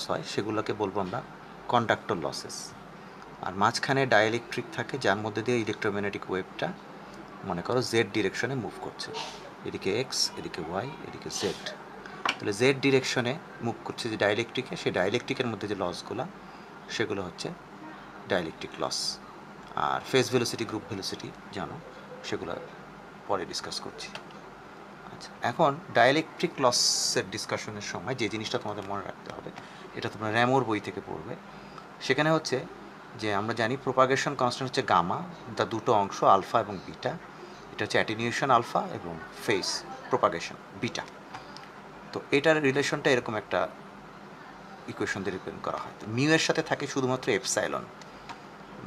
হয় সেগুলোকে বলবো আমরা কন্ডাক্টর লসেস। আর মাঝখানে ডাইইলেকট্রিক থাকে যার মধ্যে দিয়ে ইলেকট্রোম্যাগনেটিক ওয়েভটা মনে করো জেড ডিরেকশনে মুভ করছে, এদিকে এক্স, এদিকে ওয়াই, এদিকে জেড। তাহলে জেড ডিরেকশনে মুভ করছে যে ডাইইলেকট্রিকে, সেই ডাইইলেকট্রিকের মধ্যে যে লসগুলো সেগুলো হচ্ছে ডাইইলেকট্রিক লস। আর ফেজ ভেলোসিটি, গ্রুপ ভেলোসিটি জানো, সেগুলো পরে ডিসকাস করছি। আচ্ছা, এখন ডাইইলেকট্রিক লসের ডিসকাশনের সময় যে জিনিসটা তোমাদের মনে রাখতে হবে, এটা তোমরা র্যামোর বই থেকে পড়বে। সেখানে হচ্ছে যে আমরা জানি প্রোপাগেশন কনস্ট্যান্ট হচ্ছে গামা, তার দুটো অংশ আলফা এবং বিটা। এটা হচ্ছে অ্যাটেনিউশন আলফা এবং ফেজ প্রোপাগেশন বিটা। তো এটার রিলেশনটা এরকম একটা ইকুয়েশন দিয়ে রিপ্রেজেন্ট করা হয়। তো মিউ এর সাথে থাকে শুধুমাত্র এপসাইলন,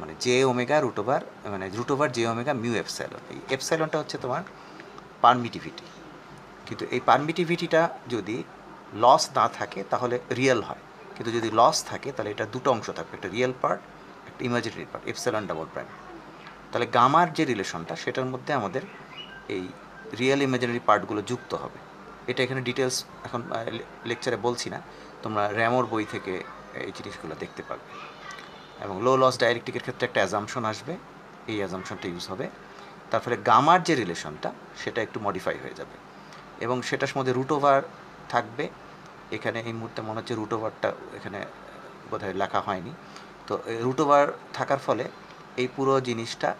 মানে জে ওমেগা রুট ওভার, মানে root over J omega mu epsilon. এই এপসাইলনটা হচ্ছে তোমার পারমিটিভিটি। কিন্তু এই পারমিটিভিটিটা যদি লস না থাকে তাহলে রিয়েল হয়, কিন্তু যদি লস থাকে তাহলে এটা দুটো অংশ থাকবে, একটা রিয়েল পার্ট, একটা imaginary part, epsilon double prime. তাহলে গামার যে রিলেশনটা সেটার মধ্যে আমাদের এই রিয়েল ইমাজিনারি পার্টগুলো যুক্ত হবে। এটা এখানে ডিটেলস এখন লেকচারে বলছি না, তোমরা র্যামোর বই থেকে এই জিনিসগুলো দেখতে পাবে। এবং লো লস ডাইইলেকট্রিকের ক্ষেত্রে একটা অ্যাজাম্পশন আসবে, এই অ্যাজাম্পশনটা ইউজ হবে। তারপরে গামার যে রিলেশনটা সেটা একটু মডিফাই হয়ে যাবে এবং সেটার মধ্যে রুট ওভার থাকবে। এখানে এই মুহূর্তে মনে হচ্ছে রুট ওভারটা এখানে বোধহয় লেখা হয়নি। তো রুট ওভার থাকার ফলে এই পুরো জিনিসটা,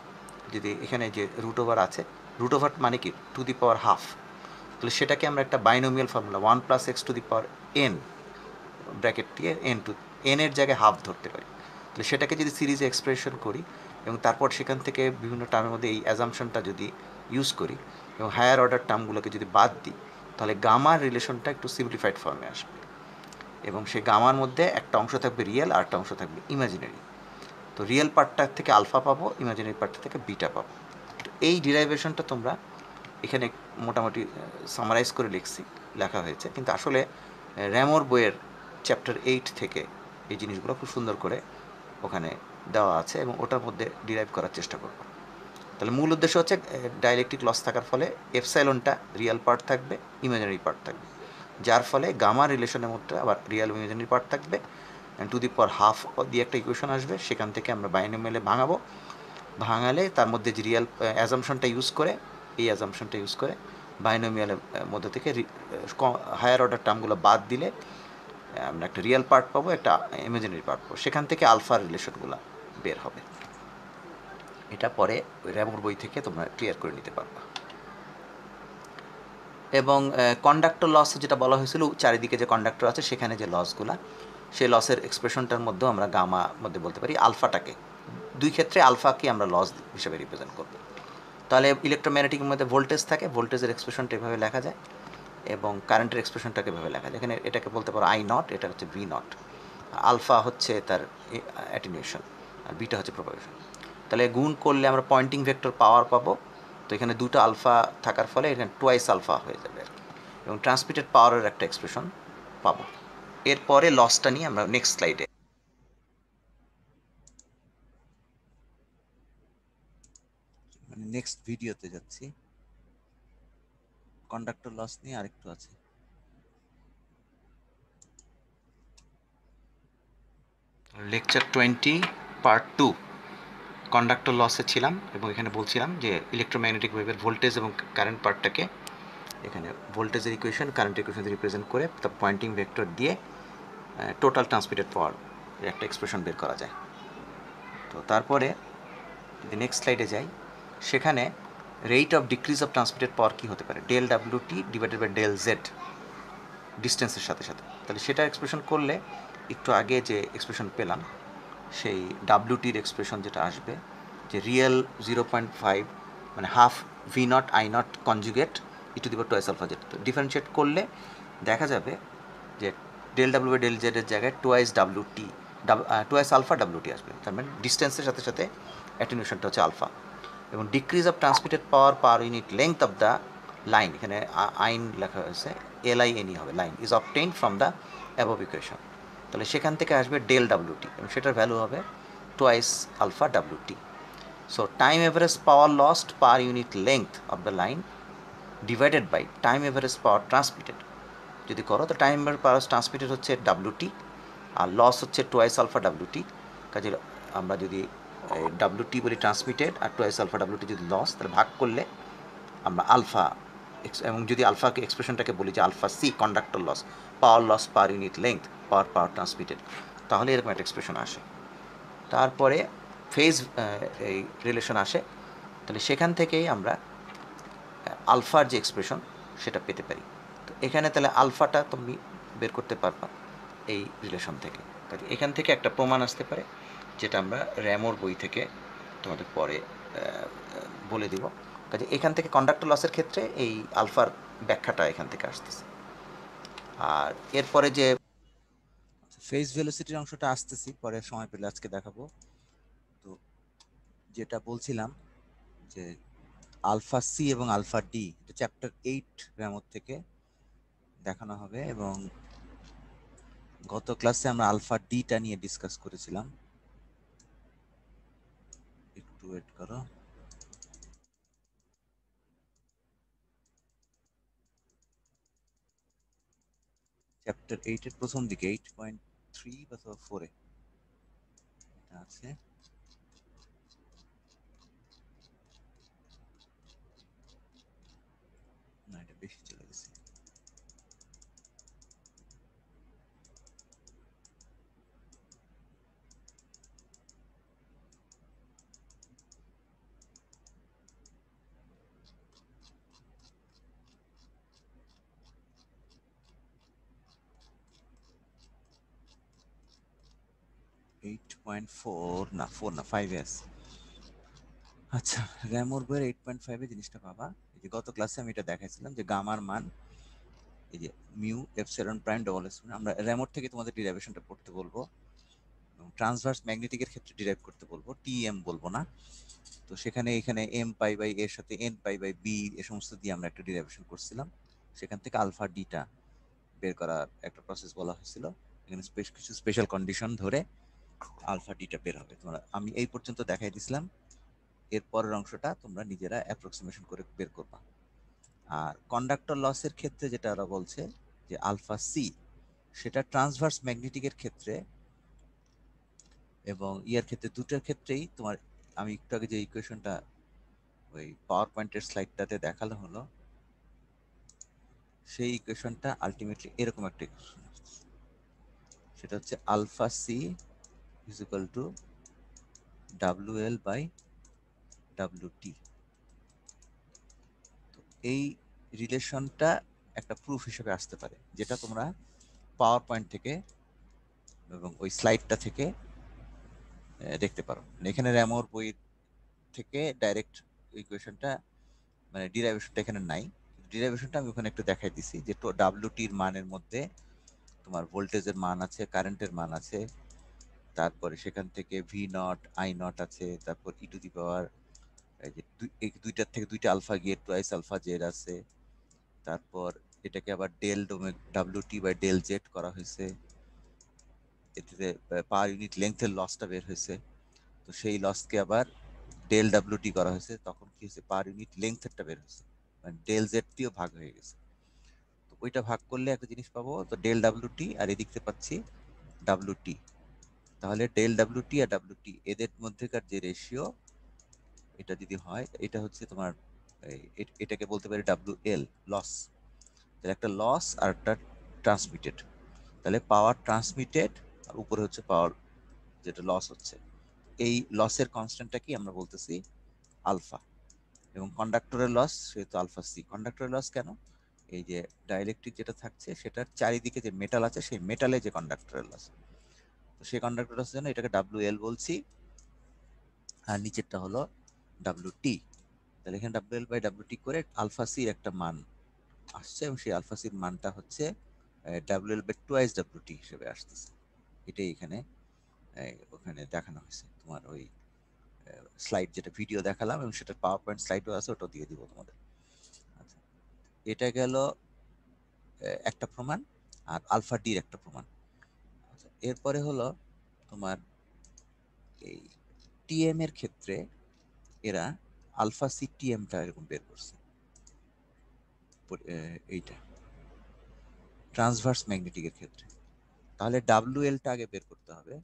যদি এখানে যে রুট ওভার আছে, রুট ওভার মানে কি টু দি পাওয়ার হাফ, তাহলে সেটাকে আমরা একটা binomial formula 1 + x two the power n bracket দিয়ে n এর জায়গায় হাফ ধরতে পারি। তাহলে সেটাকে যদি সিরিজে এক্সপ্রেশন করি এবং তারপর সেখান থেকে বিভিন্ন টার্মের মধ্যে এই অ্যাজাম্পশনটা যদি ইউজ করি এবং হায়ার অর্ডার টার্মগুলোকে যদি বাদ দিই, তাহলে গামার রিলেশনটা একটু সিম্পলিফাইড ফর্মে আসবে এবং সেই গামার মধ্যে একটা অংশ থাকবে রিয়েল আর একটা অংশ থাকবে ইমাজিনারি। তো রিয়েল পার্টটার থেকে আলফা পাবো, ইমাজিনারি পার্টটা থেকে বিটা পাবো। তো এই ডিরাইভেশনটা তোমরা এখানে মোটামুটি সামারাইজ করে লেখা হয়েছে, কিন্তু আসলে র্যামোর বইয়ের চ্যাপ্টার 8 থেকে এই জিনিসগুলো খুব সুন্দর করে ওখানে দেওয়া আছে এবং ওটার মধ্যে ডিরাইভ করার চেষ্টা করব। তাহলে মূল উদ্দেশ্য হচ্ছে ডাইইলেকট্রিক লস থাকার ফলে এপসাইলনটা রিয়েল পার্ট থাকবে, ইমাজিনারি পার্ট থাকবে, যার ফলে গামা রিলেশনের মধ্যে আবার রিয়েল ইমাজিনারি পার্ট থাকবে, টু দি পাওয়ার হাফ দিয়ে একটা ইকুয়েশন আসবে, সেখান থেকে আমরা বাইনোমিয়ালে ভাঙালে তার মধ্যে যে রিয়েল অ্যাজাম্পশনটা ইউজ করে, এই অ্যাজাম্পশনটা ইউজ করে বাইনোমিয়ালের মধ্যে থেকে হায়ার অর্ডার টার্মগুলো বাদ দিলে আমরা একটা রিয়েল পার্ট পাবো, একটা ইমাজিনারি পার্ট পাবো, সেখান থেকে আলফা রিলেশনগুলো বের হবে। এটা পরে র্যামোর বই থেকে তোমরা ক্লিয়ার করে নিতে পারবা। এবং কন্ডাক্টর লস যেটা বলা হয়েছিল, চারিদিকে যে কন্ডাক্টর আছে সেখানে যে লসগুলা, সেই লসের এক্সপ্রেশনটার মধ্যেও আমরা গামা মধ্যে বলতে পারি আলফাটাকে, দুই ক্ষেত্রে আলফাকে আমরা লস হিসেবে রিপ্রেজেন্ট করব। তাহলে ইলেকট্রোম্যাগনেটিকের মধ্যে ভোল্টেজ থাকে, ভোল্টেজের এক্সপ্রেশনটা এভাবে লেখা যায় এবং কারেন্টের এক্সপ্রেশনটাকে এভাবে লেখা যায়। এখানে এটাকে বলতে পারো I নট, এটা হচ্ছে V নট। আলফা হচ্ছে তার অ্যাটেনিউশন আর বিটা হচ্ছে প্রপাগেশন। তাহলে গুণ করলে আমরা পয়েন্টিং ভেক্টর পাওয়ার পাবো। তো এখানে দুটো আলফা থাকার ফলে এখানে টুয়াইস আলফা হয়ে যাবে আর কি, এবং ট্রান্সমিটেড পাওয়ারের একটা এক্সপ্রেশন পাবো। এরপরে লসটা নিয়ে আমরা নেক্সট স্লাইডে, মানে নেক্সট ভিডিওতে যাচ্ছি। কন্ডাক্টর লস নিয়ে আরেকটু আছে। লেকচার 20 পার্ট 2 কন্ডাক্টর লসে ছিলাম এবং এখানে বলছিলাম যে ইলেকট্রোম্যাগনেটিক ওয়েভের ভোল্টেজ এবং কারেন্ট পার্টটাকে এখানে ভোল্টেজের ইকুয়েশন, কারেন্ট ইকুয়েশন রিপ্রেজেন্ট করে তার পয়েন্টিং ভেক্টর দিয়ে টোটাল ট্রান্সমিটেড পাওয়ার একটা এক্সপ্রেশন বের করা যায়। তো তারপরে যদি নেক্সট স্লাইডে যাই, সেখানে rate of decrease of transmitted power কী হতে পারে, del W T divided by del Z ডিস্টেন্সের সাথে সাথে। তাহলে সেটা এক্সপ্রেশন করলে একটু আগে যে এক্সপ্রেশন পেলাম, সেই ডাব্লিউটির এক্সপ্রেশন যেটা আসবে, যে রিয়েল 0.5 মানে half V naught I naught conjugate e to the power twice alpha Z. তো ডিফারেন্সিয়েট করলে দেখা যাবে যে ডেল ডাব্লিউ বাই ডেল জেডের জায়গায় twice W T, twice alpha W T আসবে। তার মানে ডিস্টেন্সের সাথে সাথে অ্যাটেনুয়েশনটা হচ্ছে আলফা। এবং decrease of transmitted power per unit length of the line, এখানে আইন লেখা হয়েছে, LINE হবে, line is obtained from the above equation. তাহলে সেখান থেকে আসবে ডেল ডাব্লিউটি এবং সেটার ভ্যালু হবে twice alpha W T. So time average power lost per unit length of the line divided by time average power transmitted যদি করো, তো টাইম এভারেজ পাওয়ার ট্রান্সমিটেড হচ্ছে ডাব্লিউটি আর লস হচ্ছে টোয়াইস আলফা ডাব্লিউটি। কাজে আমরা যদি ডাব্লিউটি বলি ট্রান্সমিটেড আর টোয়াইস আলফা ডাব্লিউটি যদি লস, তাহলে ভাগ করলে আমরা আলফা, এবং যদি আলফাকে এক্সপ্রেশনটাকে বলি যে alpha C conductor loss, power loss per unit length, power transmitted, তাহলে এরকম একটা এক্সপ্রেশন আসে। তারপরে ফেজ এই রিলেশন আসে, তাহলে সেখান থেকেই আমরা আলফার যে এক্সপ্রেশন সেটা পেতে পারি। তো এখানে তাহলে আলফাটা তুমি বের করতে পারবা এই রিলেশন থেকে। কাজে এখান থেকে একটা প্রমাণ আসতে পারে, যেটা আমরা র্যামোর বই থেকে তোমাদের পরে বলে দিব। কাজে এখান থেকে কন্ডাক্টর লসের ক্ষেত্রে এই আলফার ব্যাখ্যাটা এখান থেকে আসতেছে। আর এরপরে যে ফেজ ভেলোসিটির অংশটা আসতেছি পরে সময় পেলে আজকে দেখাবো। তো যেটা বলছিলাম যে আলফা সি এবং আলফা ডি, এটা চ্যাপ্টার 8 র্যামোর থেকে দেখানো হবে, এবং গত ক্লাসে আমরা আলফা ডিটা নিয়ে ডিসকাস করেছিলাম। একটু ওয়েট করো। চ্যাপ্টার 8 এর প্রথম দিকে 8.3 বা 4 এ এটা আছে। না, এটা বেশি চলে গেছে। এইট পয়েন্ট ফোর না, 4 না, 5 এ আছে। আচ্ছা, র্যামোর বইয়ের 8.5 এ জিনিসটা পাবা। এই যে গত ক্লাসে আমি এটা দেখাইছিলাম যে গামার মান এই যে mu epsilon prime double S, আমরা র্যামোর থেকে তোমাদের ডিরাইভেশনটা পড়তে বলবো, ট্রান্সভার্স ম্যাগনেটিকের ক্ষেত্রে ডিরাইভ করতে বলবো, টিএম বলবো না। তো সেখানে এখানে এম পাই বাই এর সাথে N pi by B A সমস্ত দিয়ে আমরা একটা ডিরাইভেশন করছিলাম। সেখান থেকে আলফা ডিটা বের করার একটা প্রসেস বলা হয়েছিল। এখানে কিছু স্পেশাল কন্ডিশন ধরে আলফা ডিটা বের হবে। তোমরা, আমি এই পর্যন্ত দেখাই দিছিলাম, এর পরের অংশটা তোমরা নিজেরা অ্যাপ্রক্সিমেশন করে বের করবা। আর কন্ডাক্টর লসের ক্ষেত্রে যেটা ওরা বলছে যে আলফা সি, সেটা ট্রান্সভার্স ম্যাগনেটিকের ক্ষেত্রে এবং ইয়ার ক্ষেত্রে, দুটোর ক্ষেত্রেই তোমার, আমি একটু আগে যে ইকুয়েশনটা ওই পাওয়ার পয়েন্টের স্লাইডটাতে দেখালো হলো, সেই ইকুয়েশনটা আলটিমেটলি এরকম একটা ইকুয়েশন, সেটা হচ্ছে alpha C is equal to W L by W T. এই রিলেশনটা একটা প্রুফ হিসেবে আসতে পারে, যেটা তোমরা পাওয়ার পয়েন্ট থেকে এবং ওই স্লাইডটা থেকে দেখতে পারো। এখানে র্যামোর বই থেকে ডাইরেক্ট ইকুয়েশনটা, মানে ডিরাইভেশনটা এখানে নাই। ডিরাইভেশনটা আমি ওখানে একটু দেখাই দিছি যে ডাব্লিউ টির মানের মধ্যে তোমার ভোল্টেজের মান আছে, কারেন্টের মান আছে, তারপরে সেখান থেকে ভি নট আই নট আছে, তারপর ই টু দি পাওয়ার এই যে দুইটার থেকে দুইটা আলফা গিয়ে টুয়াইস আলফা জেড আছে, তারপর এটাকে আবার del W T by del Z করা হয়েছে, এতে পার ইউনিট লেন্থের লসটা বের হয়েছে। তো সেই লসকে আবার ডেল ডাব্লিউ টি করা হয়েছে, তখন কি হয়েছে, পার ইউনিট লেন্থেরটা বের হয়েছে, মানে ডেল জেড টিও ভাগ হয়ে গেছে। তো ওইটা ভাগ করলে একটা জিনিস পাবো, তো ডেল ডাব্লিউ টি আর এদিকতে পাচ্ছি ডাব্লিউ টি। তাহলে ডেল ডাব্লিউ টি আর ডাব্লিউ টি এদের মধ্যেকার যে রেশিও, এটা যদি হয়, এটা হচ্ছে তোমার এটাকে বলতে পারি ডাব্লিউ এল লস। তাহলে একটা লস আর একটা ট্রান্সমিটেড, তাহলে পাওয়ার ট্রান্সমিটেড আর উপরে হচ্ছে পাওয়ার যেটা লস হচ্ছে, এই লসের কনস্ট্যান্টটা কি আমরা বলতেছি আলফা। এবং কন্ডাক্টরের লস সেহেতু আলফা সি। কন্ডাক্টরের লস কেন, এই যে ডাইলেকট্রিক যেটা থাকছে সেটার চারিদিকে যে মেটাল আছে, সেই মেটালে যে কন্ডাক্টরের লস, তো সেই কন্ডাক্টর লসের জন্য এটাকে ডাব্লিউ এল বলছি, আর নিচেরটা হলো ডাব্লিউ টি। তাহলে এখানে W L by W T করে আলফা সির একটা মান আসছে, এবং সেই আলফা সির মানটা হচ্ছে W L by twice W T হিসেবে আসতেছে। এটাই এখানে ওখানে দেখানো হয়েছে তোমার ওই স্লাইড, যেটা ভিডিও দেখালাম এবং সেটা পাওয়ার পয়েন্ট স্লাইডও আছে, ওটাও দিয়ে দিব তোমাদের। আচ্ছা, এটা গেল একটা প্রমাণ, আর আলফা ডির একটা প্রমাণ। আচ্ছা, এরপরে হলো তোমার এই টিএম এর ক্ষেত্রে এরা আলফা সি টিএমটা এরকম বের করছে। এইটা ট্রান্সভার্স ম্যাগনেটিকের ক্ষেত্রে তাহলে WL-টা আগে বের করতে হবে।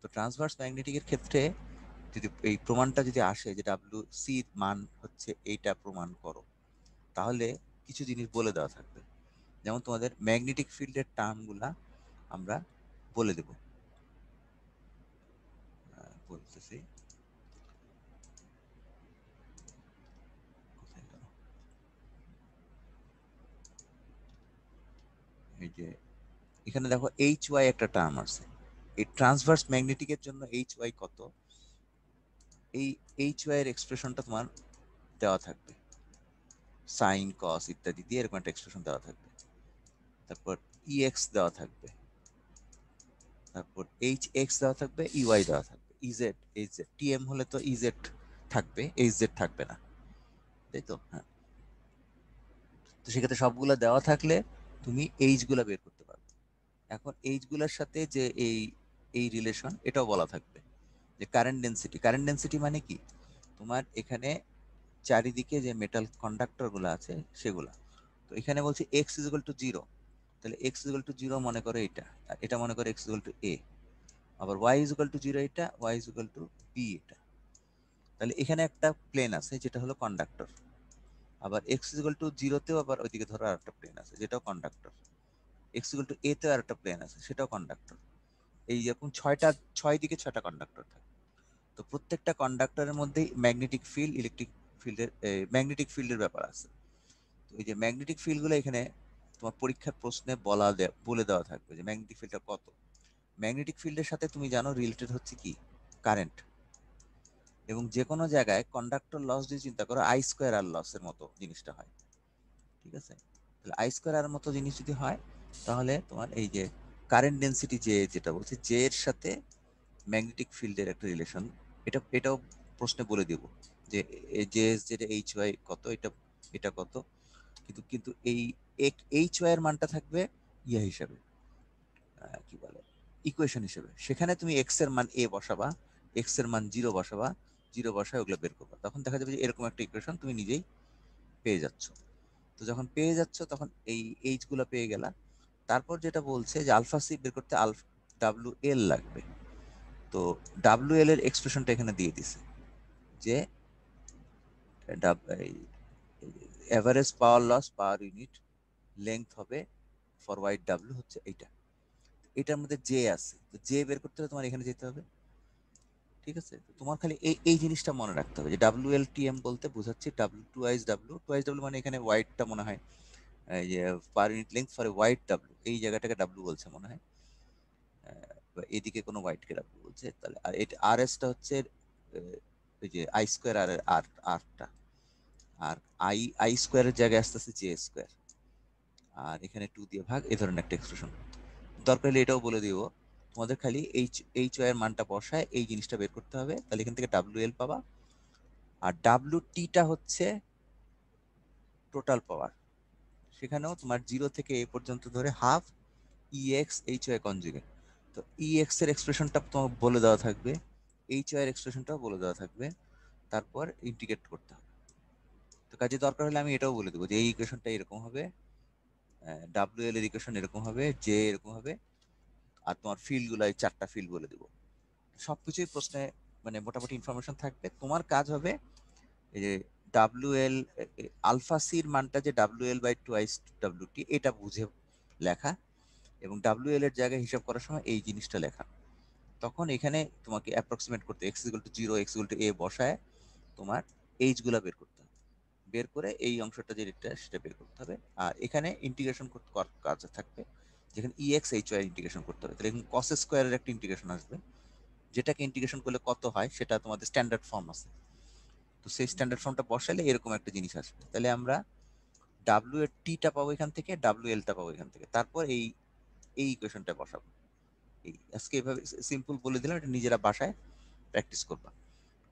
তো ট্রান্সভার্স ম্যাগনেটিকের ক্ষেত্রে যদি এই প্রমাণটা যদি আসে যে WC মান হচ্ছে এইটা প্রমাণ করো, তাহলে কিছু জিনিস বলে দেওয়া থাকবে। যেমন তোমাদের ম্যাগনেটিক ফিল্ডের টার্মগুলা আমরা বলে দেব। বলতেছি, এই যে এখানে দেখো HY একটা টার্ম আছে। এই ট্রান্সভার্স ম্যাগনেটিকের জন্য HY কত, এই HY এর এক্সপ্রেশনটা তোমার দেওয়া থাকবে, সাইন কস ইত্যাদি দিয়ে এরকম একটা এক্সপ্রেশন দেওয়া থাকবে। তারপর EX দেওয়া থাকবে, তারপর HX দেওয়া থাকবে, EY দেওয়া থাকবে, EZ, HZ, TM হলে তো EZ থাকবে, HZ থাকবে না, তাই তো? হ্যাঁ। তো সেক্ষেত্রে সবগুলো দেওয়া থাকলে তুমি এইচ গুলা বের করতে পারবে। এখন এইচ গুলার সাথে যে এই রিলেশন, এটাও বলা থাকবে যে কারেন্ট ডেন্সিটি মানে কি, তোমার এখানে চারিদিকে যে মেটাল কন্ডাক্টর গুলো আছে সেগুলা। তো এখানে বলছি X is equal to zero, তাহলে X is equal to zero মনে করো এটা, আর এটা মনে করো X is equal to A. আবার Y is equal to zero এটা, Y is equal to B এটা। তাহলে এখানে একটা প্লেন আছে যেটা হলো কন্ডাক্টর। আবার এক্স ইজ ইকুয়াল টু জিরোতেও আবার ওইদিকে ধরো আর একটা প্লেন আছে যেটাও কন্ডাক্টর। এক্স ইকুয়াল টু এতেও আর একটা প্লেন আছে সেটাও কন্ডাক্টর। এই যেরকম ছয় দিকে ছয়টা কন্ডাক্টর থাকে। তো প্রত্যেকটা কন্ডাক্টরের মধ্যেই ম্যাগনেটিক ফিল্ড, ইলেকট্রিক ফিল্ডের, ম্যাগনেটিক ফিল্ডের ব্যাপার আছে। তো এই যে ম্যাগনেটিক ফিল্ডগুলো এখানে তোমার পরীক্ষার প্রশ্নে বলে দেওয়া থাকবে যে ম্যাগনেটিক ফিল্ডটা কত। ম্যাগনেটিক ফিল্ডের সাথে তুমি জানো রিলেটেড হচ্ছে কি, কারেন্ট। এবং যে কোনো জায়গায় কন্ডাক্টর লস যদি চিন্তা করো, আই স্কোয়ার আর লসের মতো জিনিসটা হয়, ঠিক আছে? তাহলে আই স্কোয়ার আর মতো জিনিস যদি হয়, তাহলে তোমার এই যে কারেন্ট ডেন্সিটি যে যেটা বলছে, জে এর সাথে ম্যাগনেটিক ফিল্ডের একটা রিলেশন, এটাও প্রশ্নে বলে দিব যে জে এস যেটা এইচ ওয়াই কত, এটা এটা কত। কিন্তু কিন্তু এই এইচ ওয়াই এর মানটা থাকবে ইয়া হিসাবে, কি বলে, ইকুয়েশন হিসেবে। সেখানে তুমি এক্স এর মান এ বসাবা, এক্স এর মান জিরো বসাবা, জিরো বসায় ওগুলো বের করবা, তখন দেখা যাবে যে এরকম একটা ইকুয়েশন তুমি নিজেই পেয়ে যাচ্ছ। তো যখন পেয়ে যাচ্ছ তখন এই এইচ গুলো পেয়ে গেলা। তারপর যেটা বলছে যে আলফা সি বের করতে WL লাগবে। তো WL এর এক্সপ্রেশনটা এখানে দিয়ে দিছে যে average power loss power unit length হবে ফর ওয়াইড ডাব্লিউ হচ্ছে এইটা। এটার মধ্যে জে আছে, তো জে বের করতে হলে তোমার এখানে যেতে হবে, ঠিক আছে? তোমার খালি এই জিনিসটা মনে রাখতে হবে যে WLTM বলতে বোঝাচ্ছি টু আইস ডাব্লিউ মানে এখানে ওয়াইডটা মনে হয় এই যে পার unit length for wide W, এই জায়গাটাকে ডাব্লিউ বলছে মনে হয়, বা এদিকে কোনো ওয়াইডকে ডাব্লিউ বলছে। তাহলে আর এটা আর এসটা হচ্ছে ওই যে আই স্কোয়ার আর আরটা, আর আই স্কোয়ারের জায়গায় আসতে আসতে জে স্কোয়ার, আর এখানে 2 দিয়ে ভাগ, এই ধরনের একটা এক্সপ্রেশন। দরকার হলে এটাও বলে দিব, তোমাদের খালি এইচ ওয়াই এর মানটা বসায় এই জিনিসটা বের করতে হবে, তাহলে এখান থেকে WL পাবা। আর WT-টা হচ্ছে টোটাল পাওয়ার, সেখানেও তোমার জিরো থেকে এ পর্যন্ত ধরে হাফ EX HY কনজুগেট। তো EX এর এক্সপ্রেশনটা তোমার বলে দেওয়া থাকবে, HY এর এক্সপ্রেশনটাও বলে দেওয়া থাকবে, তারপর ইন্টিগ্রেট করতে হবে। তো কাজে দরকার হলে আমি এটাও বলে দেবো যে এই ইকুয়েশনটা এরকম হবে, WL এর ইকুয়েশন এরকম হবে, জে এরকম হবে, আর তোমার ফিল্ড গুলো এই চারটা ফিল্ড বলে দেবো। সবকিছুই প্রশ্নে মানে মোটামুটি ইনফরমেশন থাকবে। তোমার কাজ হবে এই যে WL আলফা সির মানটা যে WL/2IS/WT এটা বুঝে লেখা, এবং WL এর জায়গায় হিসাব করার সময় এই জিনিসটা লেখা। তখন এখানে তোমাকে অ্যাপ্রক্সিমেট করতে X equal to zero, X equal to A বসায় তোমার এইচ গুলা বের করতে হবে, বের করে এই অংশটা যেটা সেটা বের করতে হবে। আর এখানে ইন্টিগ্রেশন করতে কাজ থাকবে, যেখানে EX/HY ইন্টিগ্রেশন করতে হবে। তাহলে এখানে কস স্কোয়ারের একটা ইন্টিগ্রেশন আসবে, যেটাকে ইন্টিগ্রেশন করলে কত হয় সেটা তোমাদের স্ট্যান্ডার্ড ফর্ম আছে। তো সেই স্ট্যান্ডার্ড ফর্মটা বসালে এরকম একটা জিনিস আসবে। তাহলে আমরা ডাব্লিউ এর টিটা পাবো এখান থেকে, WL-টা পাবো এখান থেকে, তারপর এই এই ইকুয়েশনটা বসাবো। এই আজকে এভাবে সিম্পল বলে দিলাম, এটা নিজেরা বাসায় প্র্যাকটিস করবা,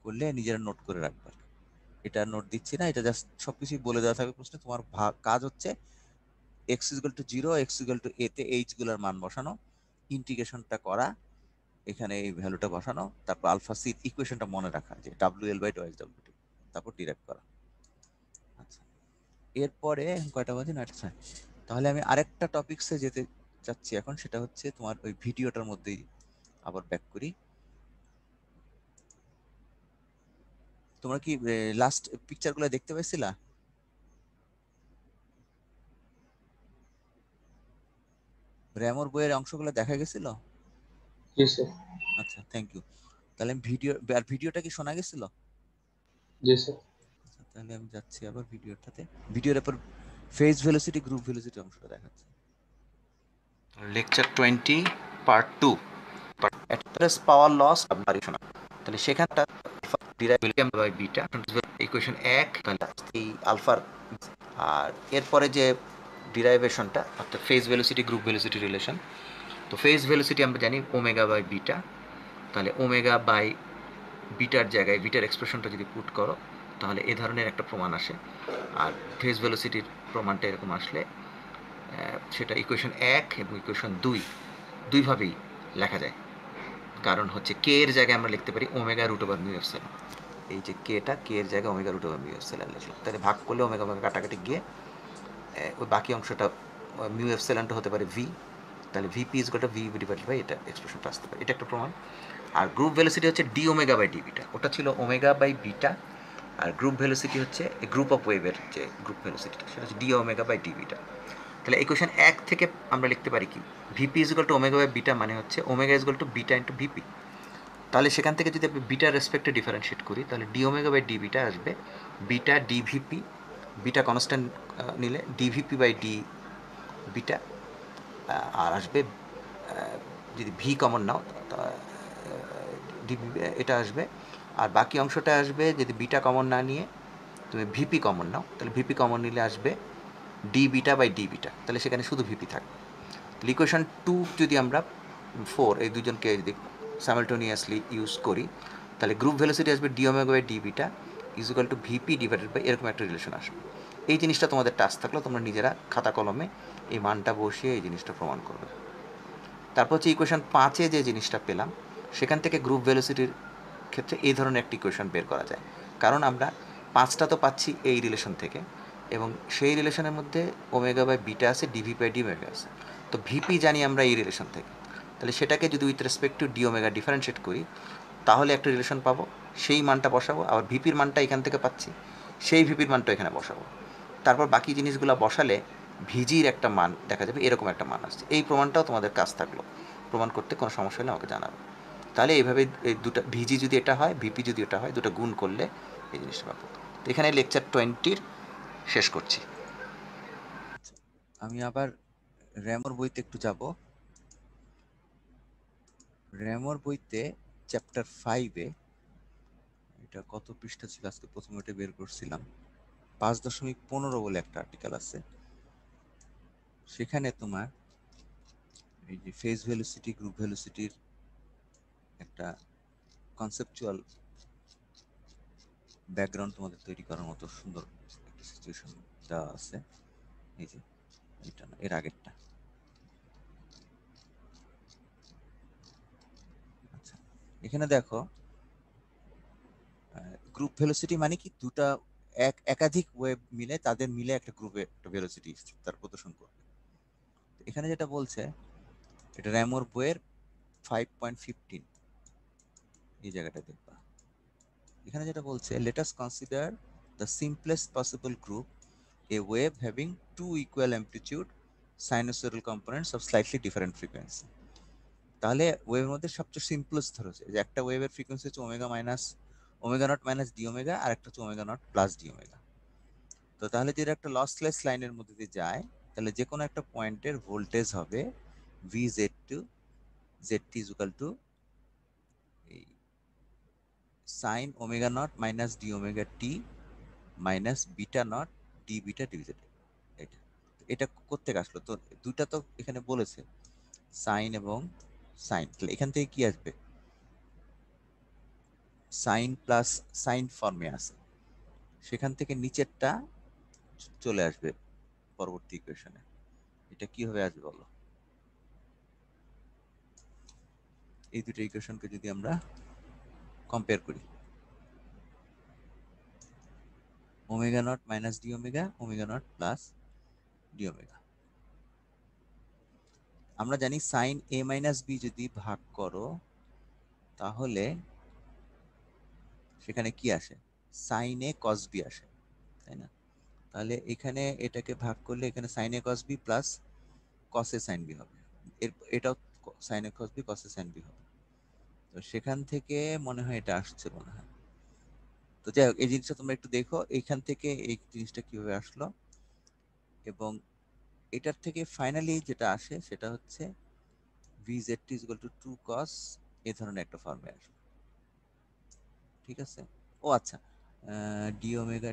করলে নিজেরা নোট করে রাখবা। এটা নোট দিচ্ছি না, এটা জাস্ট সবকিছু বলে দেওয়া থাকবে প্রশ্নে। তোমার কাজ হচ্ছে X equal to zero, X equal to A তে এইচ গুলোর মান বসানো, ইন্টিগ্রেশনটা করা, এখানে এই ভ্যালুটা বসানো, তারপর আলফা সি ইকুয়েশনটা মনে রাখা যে WL/2IS/WT, তারপর ডিরাইভ করা। আচ্ছা, এরপরে কয়টা বাজে, 9টা 6। তাহলে আমি আরেকটা টপিকসে যেতে চাচ্ছি এখন সেটা হচ্ছে তোমার ওই ভিডিওটার মধ্যেই আবার ব্যাক করি। তোমরা কি লাস্ট পিকচারগুলো দেখতে পাইছিলা? র্যামোর বইয়ের অংশগুলো দেখা গেছিল? জি স্যার। আচ্ছা, থ্যাংক ইউ। তাহলে আমি ভিডিও, আর ভিডিওটা কি শোনা গেছিল? জি স্যার। আচ্ছা, তাহলে আমি যাচ্ছি আবার ভিডিওটাতে। ভিডিওর উপর ফেজ ভেলোসিটি, গ্রুপ ভেলোসিটি অংশটা দেখাচ্ছে। লেকচার 20 পার্ট 2, অ্যাটলাস পাওয়ার লস আপনারই শোনা। তাহলে সেখানটা ডিরাইভেবল বাই বিটা ইকুয়েশন 1, তাহলে এই আলফার। আর এরপরে যে ডিরাইভেশনটা অর্থাৎ phase velocity group velocity relation, তো ফেজ ভেলোসিটি আমরা জানি ওমেগা বাই বিটা। তাহলে ওমেগা বাই বিটার জায়গায় বিটার এক্সপ্রেশনটা যদি পুট করো তাহলে এ ধরনের একটা প্রমাণ আসে। আর ফেজ ভেলোসিটির প্রমাণটা এরকম আসলে সেটা ইকুয়েশন 1 এবং ইকুয়েশন 2 দুইভাবেই লেখা যায়। কারণ হচ্ছে কে এর জায়গায় আমরা লিখতে পারি omega root over mu F. এই যে কেটা, কে এর জায়গায় omega root over mu F লিখলাম, তাহলে ভাগ করলে ওমেগা ওমেগা কাটাকাটি গিয়ে ওই বাকি অংশটা মিউ এফ সেলেনটা হতে পারে ভি। তাহলে ভিপি ইজ গোটা ভি ডিভাইডেড বাই এটা এক্সপ্রেশনটা আসতে পারে, এটা একটা প্রমাণ। আর গ্রুপ ভেলোসিটি হচ্ছে D omega by D beta, ওটা ছিল ওমেগা বাই বিটা। আর গ্রুপ ভেলোসিটি হচ্ছে গ্রুপ অফ ওয়েভের যে গ্রুপ ভেলোসিটিটা সেটা হচ্ছে D omega by D beta. তাহলে ইকুয়েশন 1 থেকে আমরা লিখতে পারি কি, VP is equal to omega by beta, মানে হচ্ছে omega is equal to beta into VP. তাহলে সেখান থেকে যদি আপনি বিটার রেসপেক্টে ডিফারেন্সিয়েট করি তাহলে D omega by D beta আসবে বিটা ডিভিপি, বিটা কনস্ট্যান্ট নিলে ডিভিপি বাই ডি বিটা। আর আসবে যদি ভি কমন নাও ডিভি এটা আসবে। আর বাকি অংশটা আসবে যদি বিটা কমন না নিয়ে তুমি ভিপি কমন নাও, তাহলে ভিপি কমন নিলে আসবে D beta by D beta, তাহলে সেখানে শুধু ভিপি থাকবে। তাহলে ইকুয়েশন 2 যদি আমরা 4 এই দুজনকে যদি সাইমালটেনিয়াসলি ইউজ করি তাহলে গ্রুপ ভেলোসিটি আসবে D omega by D beta is equal to VP divided by এরকম একটা রিলেশন আসবে। এই জিনিসটা তোমাদের টাস্ক থাকলো, তোমরা নিজেরা খাতা কলমে এই মানটা বসিয়ে এই জিনিসটা প্রমাণ করবে। তারপর হচ্ছে ইকুয়েশন 5-এ যে জিনিসটা পেলাম সেখান থেকে গ্রুপ ভেলোসিটির ক্ষেত্রে এই ধরনের একটা ইকুয়েশন বের করা যায়। কারণ আমরা 5টা তো পাচ্ছি এই রিলেশন থেকে, এবং সেই রিলেশনের মধ্যে ওমেগা বাই বিটা আছে, ডিভি বাই ডি ওমেগা আছে। তো ভিপি জানি আমরা এই রিলেশন থেকে, তাহলে সেটাকে যদি with respect to D omega differentiate করি তাহলে একটা রিলেশন পাবো, সেই মানটা বসাবো। আবার ভিপির মানটা এখান থেকে পাচ্ছি, সেই ভিপির মানটা এখানে বসাবো। তারপর বাকি জিনিসগুলো বসালে ভিজির একটা মান দেখা যাবে, এরকম একটা মান আসছে। এই প্রমাণটাও তোমাদের কাজ থাকলো, প্রমাণ করতে কোনো সমস্যা হলে আমাকে জানাবে। তাহলে এইভাবে এই দুটো ভিজি যদি এটা হয়, ভিপি যদি এটা হয়, দুটো গুণ করলে এই জিনিসটা পাবো। তো এখানে লেকচার 20 শেষ করছি। আমি আবার র্যামোর বইতে একটু যাব। র্যামোর বইতে চ্যাপ্টার 5-এ, এটা কত পৃষ্ঠা ছিল আজকে প্রথমে ওটা বের করছিলাম, 5.15 বলে একটা আর্টিকেল আছে। সেখানে তোমার এই যে ফেজ ভেলোসিটি গ্রুপ ভেলোসিটির একটা কনসেপচুয়াল ব্যাকগ্রাউন্ড তোমাদের তৈরি করার মতো সুন্দর একটা সিচুয়েশন দেওয়া আছে। এই যে এটা না, এর আগেরটা। আচ্ছা, এখানে দেখো গ্রুপ ভেলোসিটি মানে কি, দুটা একাধিক ওয়েভ মিলে তাদের মিলে একটা গ্রুপে একটা ভেলোসিটি তার প্রদর্শন করবে। এখানে যেটা বলছে, এটা র্যামোর বইয়ের 5.15 এই জায়গাটা দেখবা। এখানে যেটা বলছে, let us consider the simplest possible group, a wave having two equal amplitude sinusoidal components of slightly different frequency। তাহলে ওয়েভের মধ্যে সবচেয়ে সিম্পলেস্ট ধরেছে যে একটা ওয়েভের ফ্রিকোয়েন্সি হচ্ছে omega naught minus D omega, আর একটা হচ্ছে omega naught plus D omega. তো তাহলে যদি একটা লসলেস লাইনের মধ্যে দিয়ে যায় তাহলে যে কোনো একটা পয়েন্টের ভোল্টেজ হবে V Z two, Z T equal to এই sine omega naught minus D omega T minus beta naught D beta ডিভিজেড। এটা এটা কোত্থেকে আসলো? তো দুইটা তো এখানে বলেছে সাইন এবং সাইন, তাহলে এখান থেকে কি আসবে? সাইন প্লাস সাইন ফর্মে আছে, সেখান থেকে নিচেরটা চলে আসবে পরবর্তী ইকুয়েশনে। এটা কিভাবে আসবে বলো? এই দুটো ইকুয়েশনকে যদি আমরা কম্পেয়ার করি, omega naught minus D omega, omega naught plus D omega. আমরা জানি সাইন এ মাইনাস বি যদি ভাগ করো তাহলে সেখানে কি আসে, সাইন এ কস বি আসে, তাই না? তাহলে এখানে এটাকে ভাগ করলে এখানে সাইন এ কস বি প্লাস কস এ সাইন বি হবে, এটাও সাইন এ কস বি কস এ সাইন বি হবে। তো সেখান থেকে মনে হয় এটা আসছে মনে হয়। তো যাই হোক, এই জিনিসটা তোমরা একটু দেখো এইখান থেকে এই জিনিসটা কিভাবে আসলো, এবং এটার থেকে ফাইনালি যেটা আসে সেটা হচ্ছে VZT is equal to 2 cos এই ধরনের একটা ফর্মে আসবে। ঠিক আছে? ও আচ্ছা, ডি ওমেগা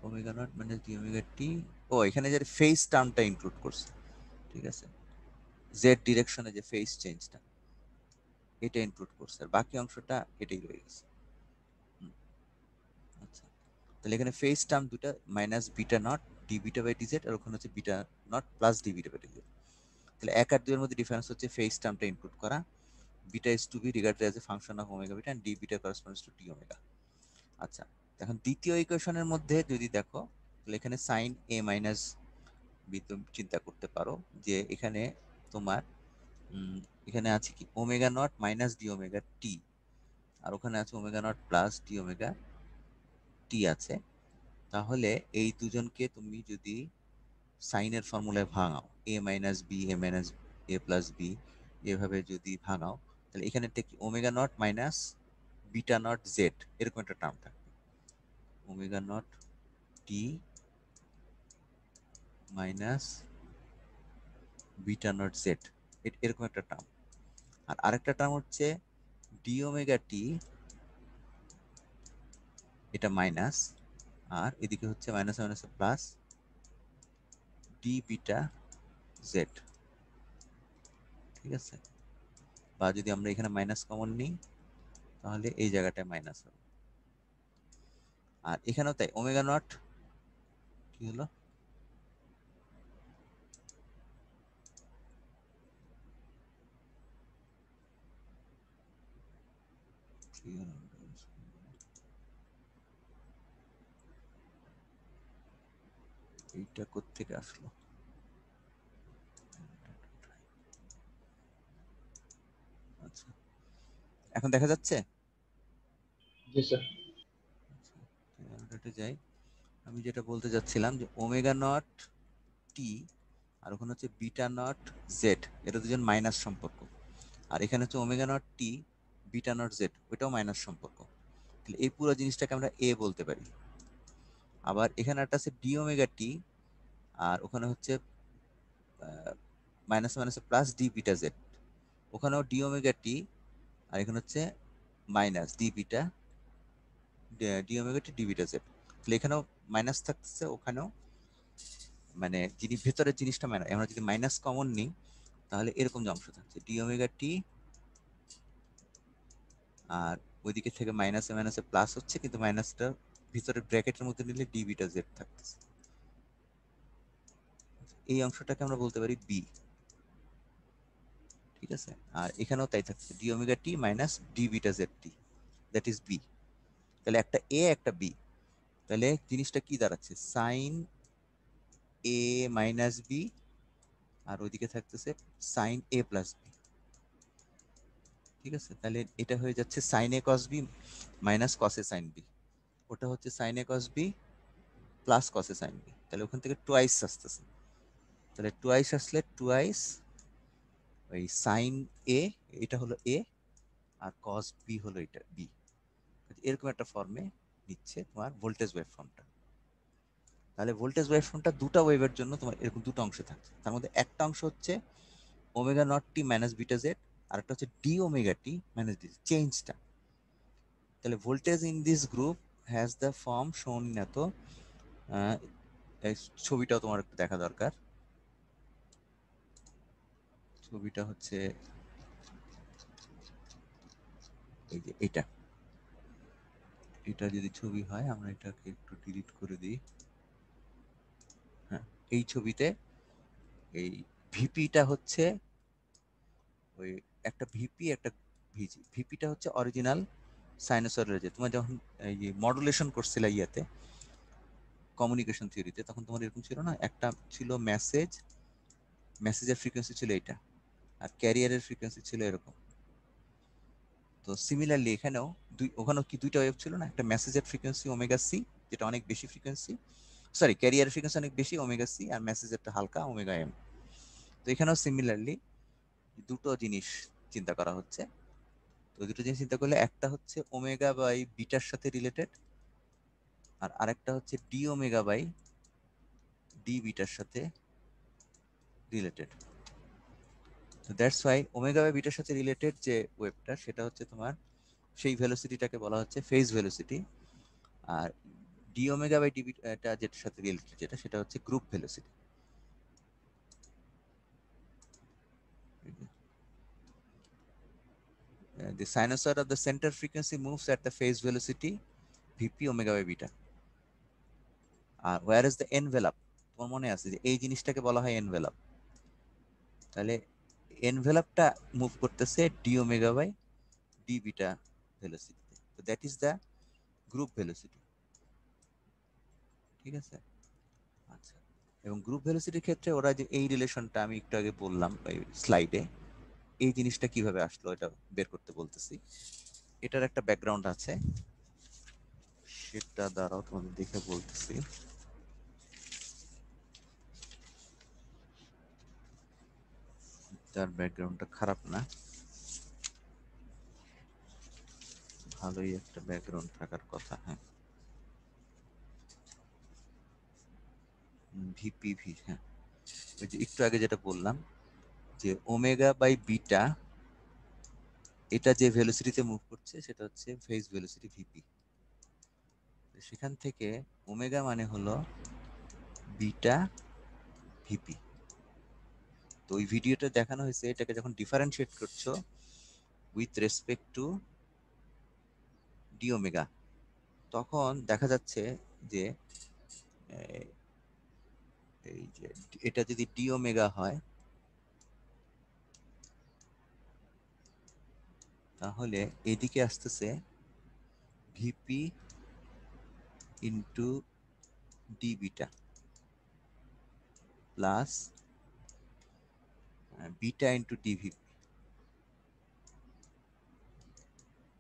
ওমেগা নট মানে ডি ওমেগা টি, ও এখানে যে ফেজ টার্মটা ইনক্লুড করছে, ঠিক আছে, জেড ডিরেকশনে যে ফেজ চেঞ্জটা এটা ইনক্লুড করছে, আর বাকি অংশটা এটাই রয়ে গেছে। হুম, আচ্ছা, তাহলে এখানে ফেজ টার্ম দুটা, minus beta naught D beta by D Z, আর ওখানে হচ্ছে beta naught plus D beta by D Z. তাহলে এক আর দুইয়ের মধ্যে ডিফারেন্স হচ্ছে ফেজ টার্মটা ইনক্লুড করা, beta is to be regarded as a function of omega beta and D beta corresponds to D omega. আচ্ছা, এখন দ্বিতীয় ইকুয়েশনের মধ্যে যদি দেখো তাহলে এখানে সাইন এ মাইনাস বি তুমি চিন্তা করতে পারো যে এখানে তোমার এখানে আছে কি omega naught minus D omega T, আর ওখানে আছে omega naught plus D omega T আছে। তাহলে এই দুজনকে তুমি যদি সাইনের ফর্মুলায় ভাঙাও, A minus B A minus A plus B, এভাবে যদি ভাঙাও তাহলে এখানে কি omega naught minus beta naught Z এরকম একটা টার্ম থাকবে, omega naught T minus beta naught Z এরকম একটা টার্ম। আর আরেকটা টার্ম হচ্ছে ডি ওমেগা টি, এটা মাইনাস, আর এদিকে হচ্ছে minus minus plus D beta Z. ঠিক আছে, বা যদি আমরা এখানে মাইনাস কমন নিই তাহলে এই জায়গাটায় মাইনাস হবে। আর এখানেও তাই, ওমেগা নট কি হলো, এইটা কোত্থেকে আসলো, আচ্ছা এখন দেখা যাচ্ছে। জি স্যার। আচ্ছা, যাই, আমি যেটা বলতে যাচ্ছিলাম যে ওমেগা নট টি আর ওখানে হচ্ছে বিটা নট জেড, এটা দুজন মাইনাস সম্পর্ক, আর এখানে হচ্ছে ওমেগা নট টি বিটা নট জেড, ওইটাও মাইনাস সম্পর্ক। তাহলে এই পুরো জিনিসটাকে আমরা এ বলতে পারি। আবার এখানে একটা আছে ডি ওমেগা টি, আর ওখানে হচ্ছে minus minus plus D beta Z, ওখানেও ডি ওমেগা টি, আর এখানে হচ্ছে minus D beta D omega T D beta Z. তাহলে এখানেও মাইনাস থাকছে, ওখানেও মানে যিনি ভেতরের জিনিসটা মাইনাস, আমরা যদি মাইনাস কমন নিই তাহলে এরকম যে অংশ থাকছে ডি ওমেগা টি, আর ওইদিকে থেকে মাইনাসে মাইনাসে প্লাস হচ্ছে, কিন্তু মাইনাসটা ভিতরের ব্র্যাকেটের মধ্যে নিলে ডি বিটা জেড থাকতেছে। এই অংশটাকে আমরা বলতে পারি বি। ঠিক আছে, আর এখানেও তাই থাকছে D omega T minus D beta Z T, that is B. তাহলে একটা এ একটা বি, তাহলে জিনিসটা কি দাঁড়াচ্ছে, সাইন এ মাইনাস বি, আর ওইদিকে থাকতেছে সাইন এ প্লাস বি। ঠিক আছে, তাহলে এটা হয়ে যাচ্ছে সাইন এ কস বি মাইনাস কস এ সাইন বি, ওটা হচ্ছে সাইন এ কস বি প্লাস কস এ সাইন বি, তাহলে ওখান থেকে টুয়াইস আসতেছে। তাহলে টুয়াইস আসলে টুয়াইস ওই সাইন এ, এটা হলো এ, আর কস বি হলো এটা বি, এরকম একটা ফর্মে নিচ্ছে তোমার ভোল্টেজ ওয়েভ ফর্মটা। তাহলে ভোল্টেজ ওয়েভ ফর্মটা দুটো ওয়েভের জন্য তোমার এরকম দুটো অংশ থাকছে, তার মধ্যে একটা অংশ হচ্ছে omega naught T minus beta Z, আর একটা হচ্ছে D omega T minus D চেঞ্জটা। তাহলে voltage in this group has the form shown in এত, এই ছবিটাও তোমার একটু দেখা দরকার। ছবিটা হচ্ছে এই যে এটা, এটা যদি ছবি হয় আমরা এটাকে একটু ডিলিট করে দিই। হ্যাঁ, এই ছবিতে এই ভিপিটা হচ্ছে ওই একটা ভিপি একটা ভিজি, ভিপিটা হচ্ছে অরিজিনাল সাইনোসয়েডের, যে তোমার যখন এই যে মডুলেশন করছিলে ইয়াতে কমিউনিকেশন থিওরিতে, তখন তোমার এরকম ছিল না, একটা ছিল মেসেজ, মেসেজের ফ্রিকোয়েন্সি ছিল এটা, আর ক্যারিয়ারের ফ্রিকোয়েন্সি ছিল এরকম। তো সিমিলারলি এখানেও ওখানেও কি দুইটা ওয়েভ ছিল না, একটা মেসেজের ফ্রিকোয়েন্সি ওমেগা সি যেটা অনেক বেশি ফ্রিকোয়েন্সি, সরি ক্যারিয়ারের ফ্রিকোয়েন্সি অনেক বেশি ওমেগা সি, আর মেসেজেরটা হালকা ওমেগা এম। তো এখানেও সিমিলারলি দুটো জিনিস চিন্তা করা হচ্ছে। তো দুটো জিনিস চিন্তা করলে একটা হচ্ছে ওমেগা বাই বিটার সাথে রিলেটেড, আর আরেকটা হচ্ছে ডি ওমেগা বাই ডি বিটার সাথে রিলেটেড। তো দ্যাটস ওয়াই ওমেগা বাই বিটার সাথে রিলেটেড যে ওয়েভটা সেটা হচ্ছে তোমার সেই ভেলোসিটিটাকে বলা হচ্ছে ফেজ ভেলোসিটি, আর D omega by D beta যেটার সাথে রিলেটেড যেটা সেটা হচ্ছে group velocity. The sinusoid of the center frequency moves at the phase velocity vp omega by beta. আর where is the envelope, তোমার মনে আছে যে এই জিনিসটাকে বলা হয় এনভেলাপ। তাহলে এনভেলাপটা মুভ করতেছে D omega by D beta ভেলোসিটিতে। তো that is the group velocity. ঠিক আছে। আচ্ছা, এবং গ্রুপ ভেলোসিটির ক্ষেত্রে ওরা যে এই রিলেশনটা আমি একটু আগে বললাম এই স্লাইডে, এই জিনিসটা কিভাবে আসলো এটা বের করতে বলতেছি। এটার একটা ব্যাকগ্রাউন্ড আছে, সেটা দ্বারাও তোমাদের দেখে বলতেছি। তার ব্যাকগ্রাউন্ডটা খারাপ না, ভালোই একটা ব্যাকগ্রাউন্ড থাকার কথা। হ্যাঁ, ভিপিভি, হ্যাঁ ওই যে একটু আগে যেটা বললাম যে ওমেগা বাই বিটা এটা যে ভেলোসিটিতে মুভ করছে সেটা হচ্ছে ফেজ ভেলোসিটি ভিপি। সেখান থেকে ওমেগা মানে হলো বিটা ভিপি। তো ওই ভিডিওটা দেখানো হয়েছে, এটাকে যখন ডিফারেন্সিয়েট করছো with respect to D omega, তখন দেখা যাচ্ছে যে এই যে এটা যদি ডি ওমেগা হয় তাহলে এদিকে আসতেছে VP into D beta plus beta into D VP.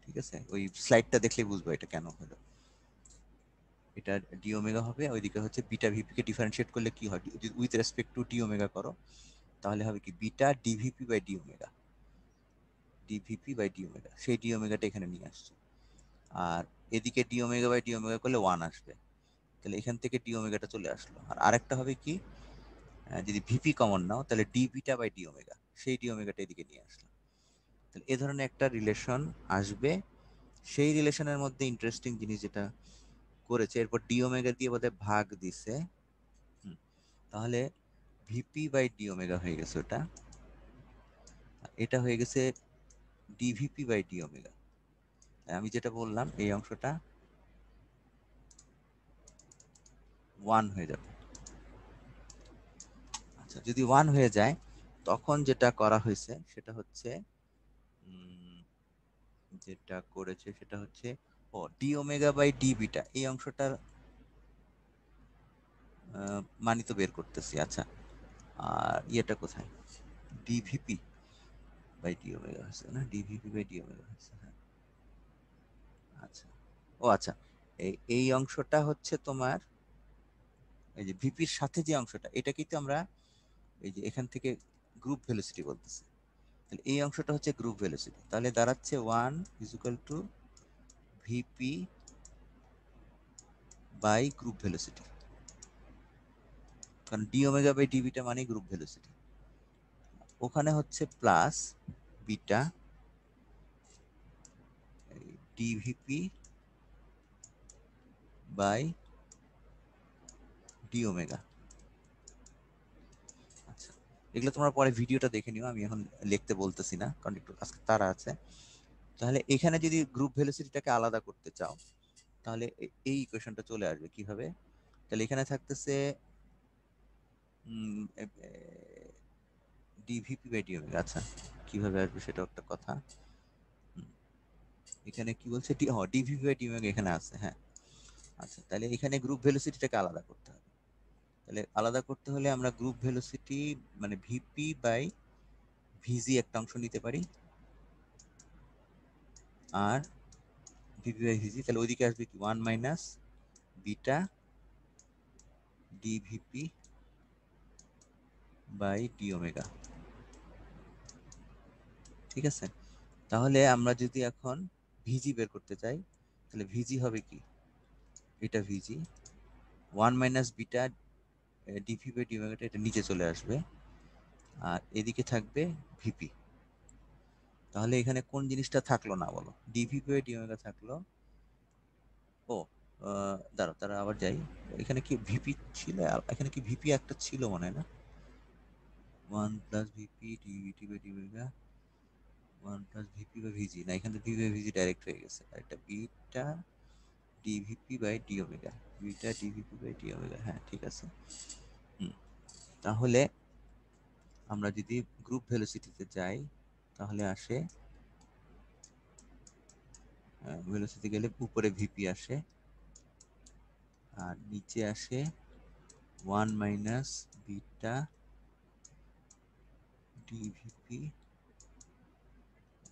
ঠিক আছে, ওই স্লাইডটা দেখলেই বুঝবো এটা কেন হলো। এটা ডি ওমেগা হবে, ওইদিকে হচ্ছে বিটা ভিপি কে ডিফারেন্সিয়েট করলে কি হয়, যদি with respect to D omega করো তাহলে হবে কি beta DVP by D omega, DVP by D omega, সেই ডি ওমেগাটা এখানে নিয়ে আসছে। আর এদিকে D omega by D omega করলে ওয়ান আসবে, তাহলে এখান থেকে ডি ওমেগাটা চলে আসলো। আর আরেকটা হবে কি, যদি ভিপি কমন নাও তাহলে D beta by D omega, সেই ডি ওমেগাটা এদিকে নিয়ে আসলো। তাহলে এ ধরনের একটা রিলেশন আসবে। সেই রিলেশনের মধ্যে ইন্টারেস্টিং জিনিস যেটা করেছে, এরপর ডি ওমেগা দিয়ে বোধহয় ভাগ দিছে। তাহলে ভিপি বাই ডি ওমেগা হয়ে গেছে ওটা, এটা হয়ে গেছে ডিভিপি বাই ডি ওমেগা। আমি যেটা বললাম এই অংশটা ওয়ান হয়ে যাবে। আচ্ছা, যদি ওয়ান হয়ে যায় তখন যেটা করা হয়েছে সেটা হচ্ছে যেটা করেছে সেটা হচ্ছে ও D omega by D beta এই অংশটার মানি তো বের করতেছি। আচ্ছা, আর ইয়েটা কোথায়, ডিভিপি বাই ডি ওমেগা হচ্ছে না, ডিভিপি বাই ডি ওমেগা হচ্ছে, হ্যাঁ। আচ্ছা, ও আচ্ছা, এই অংশটা হচ্ছে তোমার এই যে ভিপির সাথে যে অংশটা, এটা কিন্তু আমরা এই যে এখান থেকে গ্রুপ ভেলোসিটি বলতেছি। তাহলে এই অংশটা হচ্ছে গ্রুপ ভেলোসিটি, তাহলে দাঁড়াচ্ছে one is equal to VP by group velocity, কারণ ডি ওমেগা বাই ডিবিটা মানে গ্রুপ ভেলোসিটি। ওখানে হচ্ছে plus beta DVP by D omega. আচ্ছা, এগুলো তোমরা পরে ভিডিওটা দেখে নিও, আমি এখন লিখতে বলতেছি না কারণ একটু আজকে তারা আছে। তাহলে এখানে যদি গ্রুপ ভেলোসিটিটাকে আলাদা করতে চাও তাহলে এই ইকুয়েশনটা চলে আসবে কিভাবে, তাহলে এখানে থাকতেছে ডিভিপি বাই ডি ওমেগা। আচ্ছা, কিভাবে আসবে সেটাও একটা কথা। এখানে কি বলছে, ডিভিপি বাই ডি ওমেগা এখানে আছে, হ্যাঁ। আচ্ছা, তাহলে এখানে গ্রুপ ভেলোসিটিটাকে আলাদা করতে হবে। তাহলে আলাদা করতে হলে আমরা গ্রুপ ভেলোসিটি মানে ভিপি বাই ভিজি একটা অংশ নিতে পারি আর ভিপি বাই ভিজি, তাহলে ওইদিকে আসবে কি 1 minus beta DVP by D omega. ঠিক আছে, তাহলে আমরা যদি এখন ভিজি বের করতে চাই তাহলে ভিজি হবে কি, এটা V G 1 minus beta D V by D ওমেগাটা এটা নিচে চলে আসবে আর এদিকে থাকবে ভিপি। তাহলে এখানে কোন জিনিসটা থাকলো না বলো, ডিভি বাই ডি ওমেগা থাকলো। ও দাঁড়াও তারা আবার যাই, এখানে কি ভিপি ছিল, এখানে কি ভিপি একটা ছিল মনে হয় না, 1 plus VP DVT by D omega 1 plus VP by VG, না এখানে ভিপি বাই ভিজি ডাইরেক্ট হয়ে গেছে, আর এটা beta DVP by D omega, beta DVP by D omega, হ্যাঁ ঠিক আছে। হুম, তাহলে আমরা যদি গ্রুপ ভেলোসিটিতে যাই তাহলে আসে, ভেলোসিটি গেলে উপরে ভিপি আসে আর নিচে আসে 1 minus beta DVP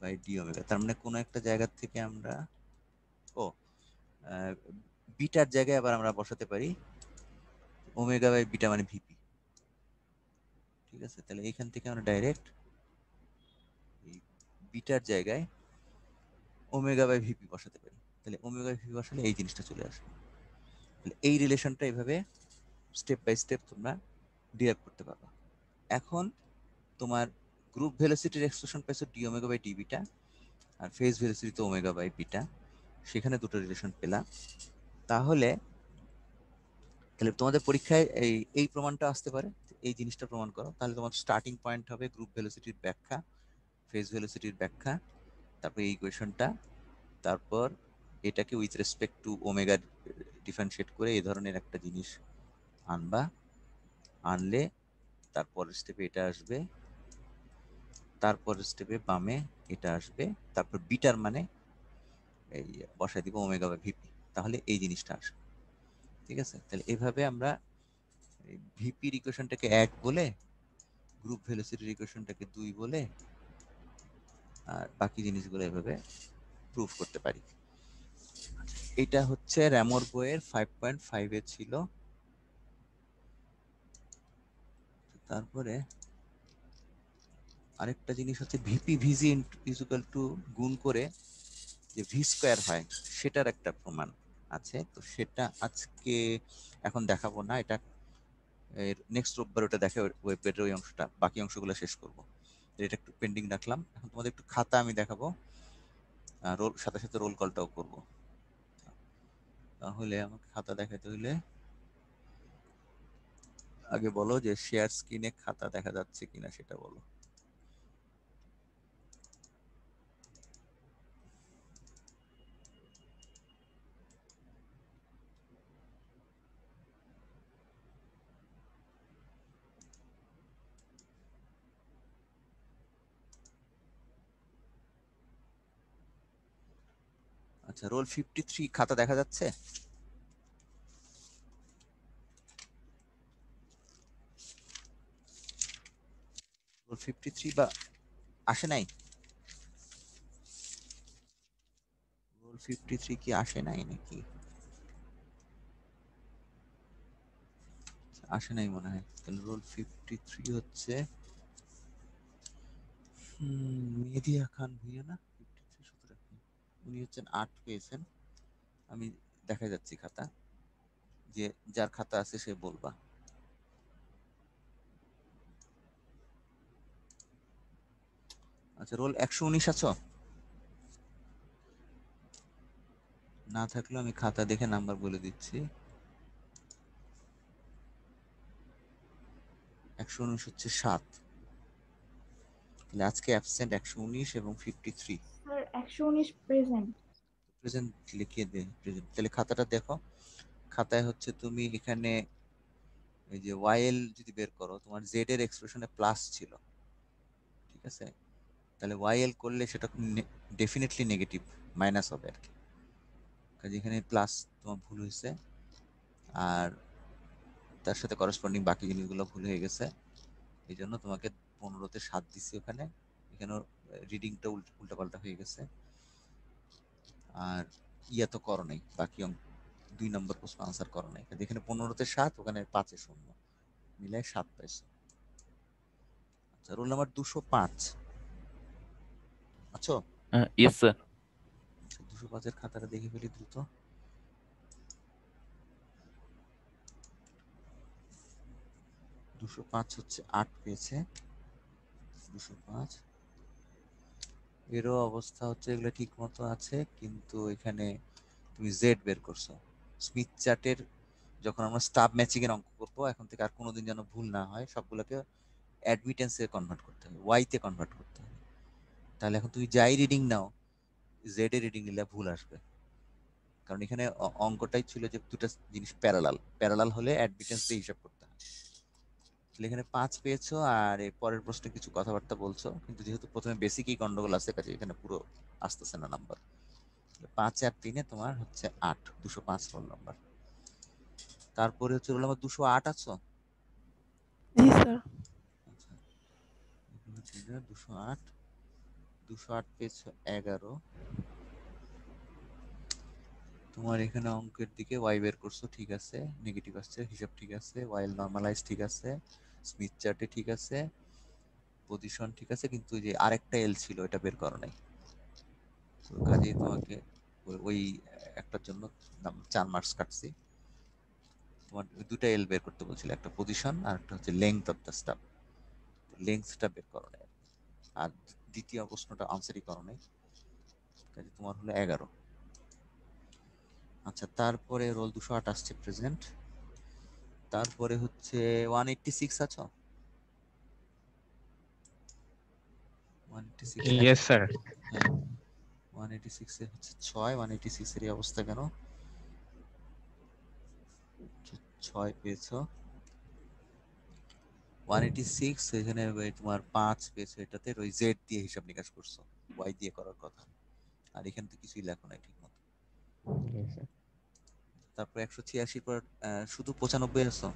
by D omega. তার মানে কোনো একটা জায়গা থেকে আমরা ও বিটার জায়গায় আবার আমরা বসাতে পারি ওমেগা বাই বিটা মানে ভিপি। ঠিক আছে, তাহলে এখান থেকে আমরা ডাইরেক্ট এই বিটার জায়গায় ওমেগা বাই ভিপি বসাতে পারি, তাহলে ওমেগা বাই ভিপি বসালে এই জিনিসটা চলে আসবে। তাহলে এই রিলেশনটা এইভাবে স্টেপ বাই স্টেপ তোমরা ডিরাইভ করতে পারবা। এখন তোমার গ্রুপ ভেলোসিটির এক্সপ্রেশন পাইছো D omega by D beta আর ফেজ ভেলোসিটি তো ওমেগা বাই বিটা, সেখানে দুটো রিলেশন পেলাম। তাহলে তাহলে তোমাদের পরীক্ষায় এই এই প্রমাণটা আসতে পারে, এই জিনিসটা প্রমাণ করো, তাহলে তোমার স্টার্টিং পয়েন্ট হবে গ্রুপ ভেলোসিটির ব্যাখ্যা, ফেজ ভেলোসিটির ব্যাখ্যা, তারপর এই ইকুয়েশনটা, তারপর এটাকে with respect two omega differentiate করে এই ধরনের একটা জিনিস আনবা, আনলে তারপরের স্টেপে এটা আসবে, তারপরের স্টেপে বামে এটা আসবে, তারপর বিটার মানে এই বসাই দিব ওমেগা বা ভিপি, তাহলে এই জিনিসটা আসবে। ঠিক আছে, তাহলে এইভাবে আমরা ভিপির ইকুয়েশনটাকে 1 বলে, গ্রুপ ভেলোসিটির ইকুয়েশনটাকে 2 বলে, আর বাকি জিনিসগুলো এভাবে প্রুফ করতে পারি। এটা হচ্ছে র্যামোর বইয়ের 5.5 এ ছিল। তারপরে আরেকটা জিনিস হচ্ছে ভিপি ভিজি ইকুয়াল টু গুণ করে যে ভি স্কোয়ার হয়, সেটার একটা প্রমাণ আছে, তো সেটা আজকে এখন দেখাবো না, এটা এর নেক্সট রোববার ওটা দেখে ওয়েবের ওই অংশটা, বাকি অংশগুলো শেষ করব। এটা একটু পেন্ডিং রাখলাম, এখন তোমাদের একটু খাতা আমি দেখাবো, রোল সাথে সাথে রোল কলটাও করব। তাহলে আমাকে খাতা দেখাতে হইলে আগে বলো যে শেয়ার স্ক্রিনে খাতা দেখা যাচ্ছে কিনা সেটা বলো। আচ্ছা, রোল 53 খাতা দেখা যাচ্ছে? রোল 53 বা আসে নাই? রোল 53 কি আসে নাই নাকি? আসে নাই মনে হয়, তাহলে রোল 53 হচ্ছে মেহেদিয়া খান ভুইয়া না, 53 সুতরাং উনি হচ্ছেন 8 পেয়েছেন। আমি দেখা যাচ্ছি খাতা, যে যার খাতা আছে সে বলবা। আচ্ছা, রোল 119 আছো? না থাকলে আমি খাতা দেখে নাম্বার বলে দিচ্ছি। 119 হচ্ছে 7, তাহলে আজকে অ্যাবসেন্ট 119 এবং 53। Sir 119 present. প্রেজেন্ট লিখিয়ে দে, প্রেজেন্ট। তাহলে খাতাটা দেখো, খাতায় হচ্ছে তুমি এখানে এই যে ওয়াইএল যদি বের করো, তোমার জেড এর এক্সপ্রেশনে প্লাস ছিল, ঠিক আছে, তাহলে ওয়াইএল করলে সেটা ডেফিনেটলি নেগেটিভ, মাইনাস হবে আর কি, কাজে এখানে প্লাস তোমার ভুল হয়েছে, আর তার সাথে করসপন্ডিং বাকি জিনিসগুলো ভুল হয়ে গেছে, এই জন্য তোমাকে 15তে 7 দিছি ওখানে, এখানেও রিডিংটা উল্টাপাল্টা হয়ে গেছে। আর ইয়া তো করো নাই, বাকি 2 নম্বর প্রশ্ন আনসার করো নাই। এখানে 15তে 7, ওখানে 5-এ 0, মিলায় 7 পাইছো। আচ্ছা, রোল নাম্বার 205 আছো? Yes sir. 205-এর খাতাটা দেখে ফেলি দ্রুত। 205 হচ্ছে 8 পেয়েছে। 205 এরও অবস্থা হচ্ছে এগুলো ঠিক মতো আছে, কিন্তু এখানে তুমি জেড বের করছো। স্মিথ চার্টের যখন আমরা স্টাব ম্যাচিং এর অঙ্ক করবো এখন থেকে, আর কোনোদিন যেন ভুল না হয়, সবগুলোকে অ্যাডমিটেন্সে কনভার্ট করতে হবে, ওয়াইতে কনভার্ট করতে হবে। তাহলে এখন তুমি যাই রিডিং নাও, জেড এর রিডিং নিলে ভুল আসবে, কারণ এখানে অঙ্কটাই ছিল যে দুটো জিনিস প্যারালাল, প্যারালাল হলে অ্যাডমিটেন্স দিয়ে হিসাব করতে হয়। তাহলে এখানে 5 পেয়েছো, আর এই পরের প্রশ্নে কিছু কথাবার্তা বলছো, কিন্তু যেহেতু প্রথমে বেসিকই গন্ডগোল আছে, কাজে এখানে পুরো আসতেছে না নাম্বার। 5 আর 3-এ তোমার হচ্ছে 8, 205 রোল নাম্বার। তারপরে হচ্ছে রোল নাম্বার 208 আছো? জি স্যার। আচ্ছা, 208, 208 পেয়েছো 11। তোমার এখানে অঙ্কের দিকে ওয়াই বের করছো, ঠিক আছে, নেগেটিভ আসছে, হিসাব ঠিক আছে, ওয়াইল নরমালাইজ ঠিক আছে, স্মিথ চার্টে ঠিক আছে, পজিশন ঠিক আছে, কিন্তু যে আরেকটা এল ছিল এটা বের করো নাই। তো কাজেই তোমাকে ওই একটার জন্য 4 মার্কস কাটছি। তোমার দুটা এল বের করতে বলছিল, একটা পজিশন আর একটা হচ্ছে লেংথ অফ দ্য স্টাফ। লেংথটা বের করো নাই, আর দ্বিতীয় প্রশ্নটা আনসারই করো নাই, কাজে তোমার হলো 11। আচ্ছা, তারপরে রোল 208 আসছে প্রেজেন্ট। তারপরে হচ্ছে 186 আছো? 186 Yes, sir. হ্যাঁ, 186 এ হচ্ছে 6, 186 এর এই অবস্থা কেন? 6 পেয়েছো। 186 এখানে ওই তোমার 5 পেয়েছো, এটাতে ওই জেড দিয়ে হিসাব নিকাশ করছো, ওয়াই দিয়ে করার কথা, আর এখানে তো কিছুই লেখো নাই ঠিক মতো। Yes, sir. তারপর 186 পর শুধু 95 আছো?